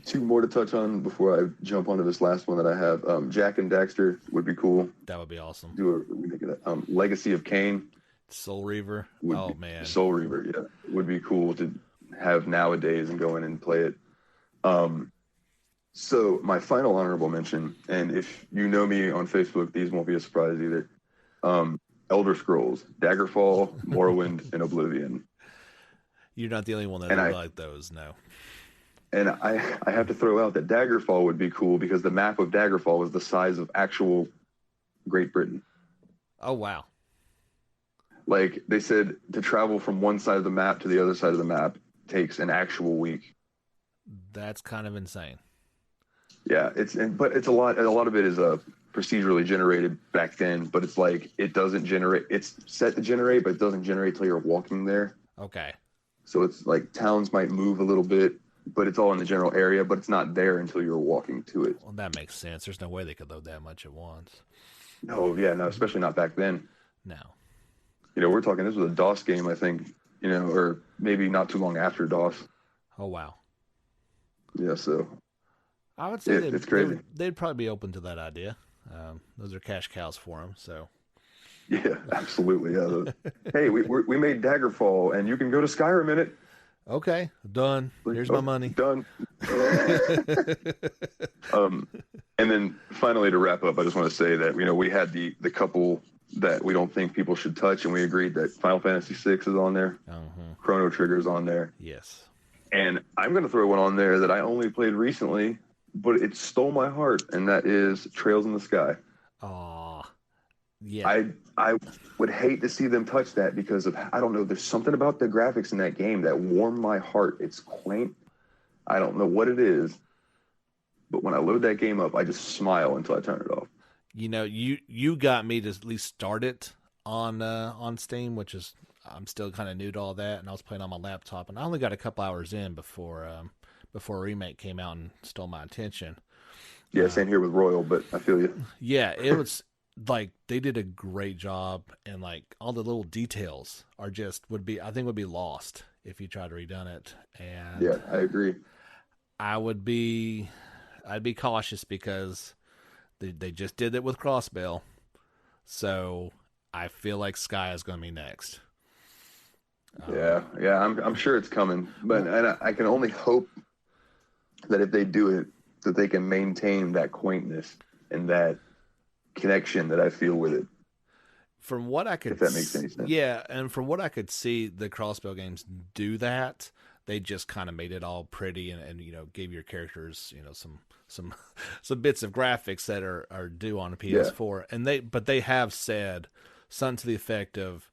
B: Two more to touch on before I jump onto this last one that I have. Jack and Daxter would be cool.
A: That would be awesome.
B: Do a remake of that. Legacy of Kain.
A: Soul Reaver. Man.
B: Soul Reaver, yeah. Would be cool to have nowadays and go in and play it. So my final honorable mention, and if you know me on Facebook, these won't be a surprise either. Elder Scrolls, Daggerfall, Morrowind, and Oblivion.
A: You're not the only one that really like those, no.
B: And I have to throw out that Daggerfall would be cool because the map of Daggerfall is the size of actual Great Britain.
A: Oh, wow.
B: Like, they said to travel from one side of the map to the other side of the map takes an actual week.
A: That's kind of insane.
B: Yeah, but it's a lot of it is procedurally generated back then, but it's like it doesn't generate. It's set to generate, but it doesn't generate till you're walking there.
A: Okay.
B: So it's like towns might move a little bit, but it's all in the general area, but it's not there until you're walking to it.
A: Well, that makes sense. There's no way they could load that much at once.
B: No, especially not back then.
A: No.
B: We're talking, this was a DOS game, I think, or maybe not too long after DOS.
A: Oh, wow.
B: Yeah, so.
A: I would say
B: it's crazy.
A: They'd probably be open to that idea. Those are cash cows for them, so.
B: Yeah, absolutely. Yeah. Hey, we made Daggerfall, and you can go to Skyrim in it.
A: Okay, done. Here's my money.
B: Done. And then finally, to wrap up, I just want to say that we had the couple that we don't think people should touch, and we agreed that Final Fantasy VI is on there, Chrono Trigger's on there.
A: Yes.
B: And I'm going to throw one on there that I only played recently, but it stole my heart, and that is Trails in the Sky.
A: Aw. Yeah.
B: I would hate to see them touch that because of, I don't know, there's something about the graphics in that game that warmed my heart. It's quaint. I don't know what it is, but when I load that game up, I just smile until I turn it off.
A: You got me to at least start it on Steam, which is, I'm still kind of new to all that, and I was playing on my laptop, and I only got a couple hours in before Remake came out and stole my attention.
B: Yeah, same here with Royal, but I feel you.
A: Yeah, it was like they did a great job, and like all the little details are would be lost if you tried to redone it. And
B: yeah, I agree.
A: I'd be cautious because they just did it with Crossbell, so I feel like Sky is going to be next.
B: Yeah, I'm sure it's coming, but and I can only hope that if they do it, that they can maintain that quaintness and that connection that I feel with it.
A: From what I could,
B: if that makes any sense.
A: Yeah, and from what I could see, the Crossbell games do that. They just kind of made it all pretty and gave your characters some bits of graphics that are due on a PS4. Yeah. And they have said something to the effect of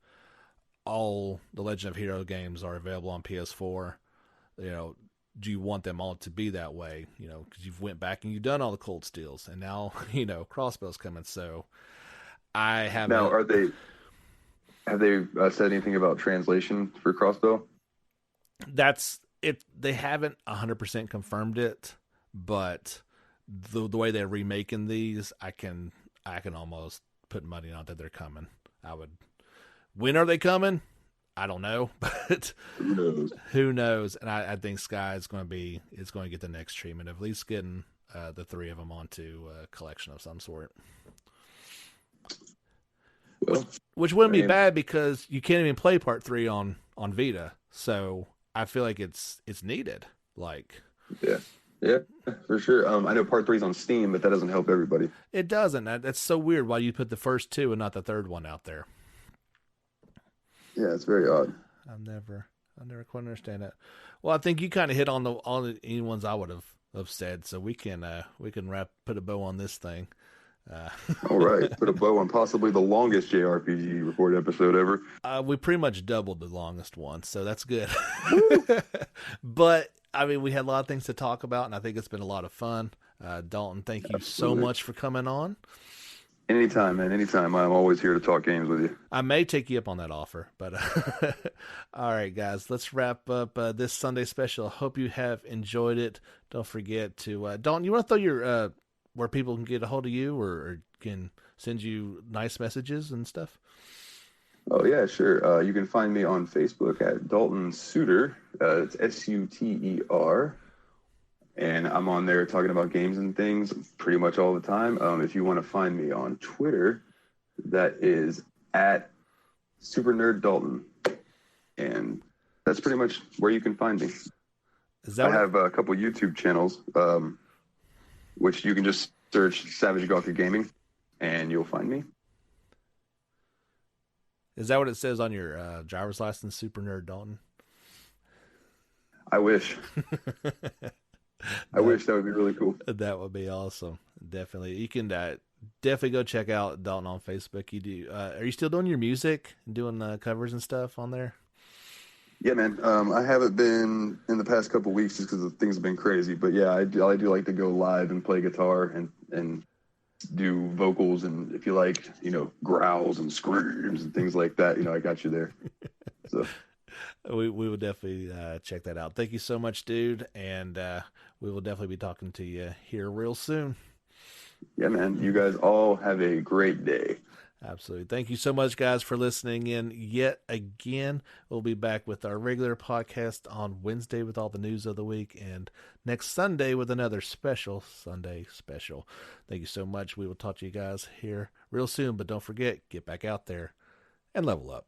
A: all the Legend of Hero games are available on PS4. Do you want them all to be that way? Because you've went back and you've done all the Cold Steels, and now Crossbell's coming. So I have
B: now. Have they said anything about translation for Crossbow?
A: That's it. They haven't 100% confirmed it, but the way they're remaking these, I can almost put money on that they're coming. I would. When are they coming? I don't know, but
B: Who knows?
A: who knows? And I think Sky is going to get the next treatment of at least getting the three of them onto a collection of some sort.
B: Well,
A: Which wouldn't be
B: I mean,
A: bad because you can't even play part 3 on Vita. So I feel like it's needed. Like
B: yeah, yeah, for sure. I know part 3 is on Steam, but that doesn't help everybody.
A: it doesn't. That's so weird. Why you put the first 2 and not the third one out there?
B: Yeah, it's very odd.
A: I never quite understand that. Well, I think you kind of hit on any ones I would have said. So we can put a bow on this thing.
B: All right, put a bow on possibly the longest JRPG recorded episode ever.
A: We pretty much doubled the longest one, so that's good. But I mean, we had a lot of things to talk about, and I think it's been a lot of fun. Dalton, thank you so
B: Absolutely.
A: much for coming on.
B: Anytime, man. Anytime. I'm always here to talk games with you.
A: I may take you up on that offer, but all right, guys, let's wrap up this Sunday special. Hope you have enjoyed it. Don't forget to Dalton. You want to throw your where people can get a hold of you or can send you nice messages and stuff?
B: Oh, yeah, sure. You can find me on Facebook at Dalton Suter. It's Suter. And I'm on there talking about games and things pretty much all the time. If you want to find me on Twitter, that is at Super Nerd Dalton. And that's pretty much where you can find me.
A: Is that
B: I have a couple YouTube channels, which you can just search Savage Gawker Gaming, and you'll find me.
A: Is that what it says on your driver's license, Super Nerd Dalton?
B: I wish. I wish that would be really cool.
A: That would be awesome. Definitely. You can definitely go check out Dalton on Facebook. You do. Are you still doing your music and doing covers and stuff on there?
B: Yeah, man. I haven't been in the past couple weeks just because things have been crazy. But yeah, I do like to go live and play guitar and do vocals. And if you like, growls and screams and things like that, I got you there. So
A: We will definitely check that out. Thank you so much, dude. And we will definitely be talking to you here real soon.
B: yeah, man. You guys all have a great day.
A: Absolutely. Thank you so much, guys, for listening in yet again. We'll be back with our regular podcast on Wednesday with all the news of the week and next Sunday with another special Sunday special. Thank you so much. We will talk to you guys here real soon, but don't forget, get back out there and level up.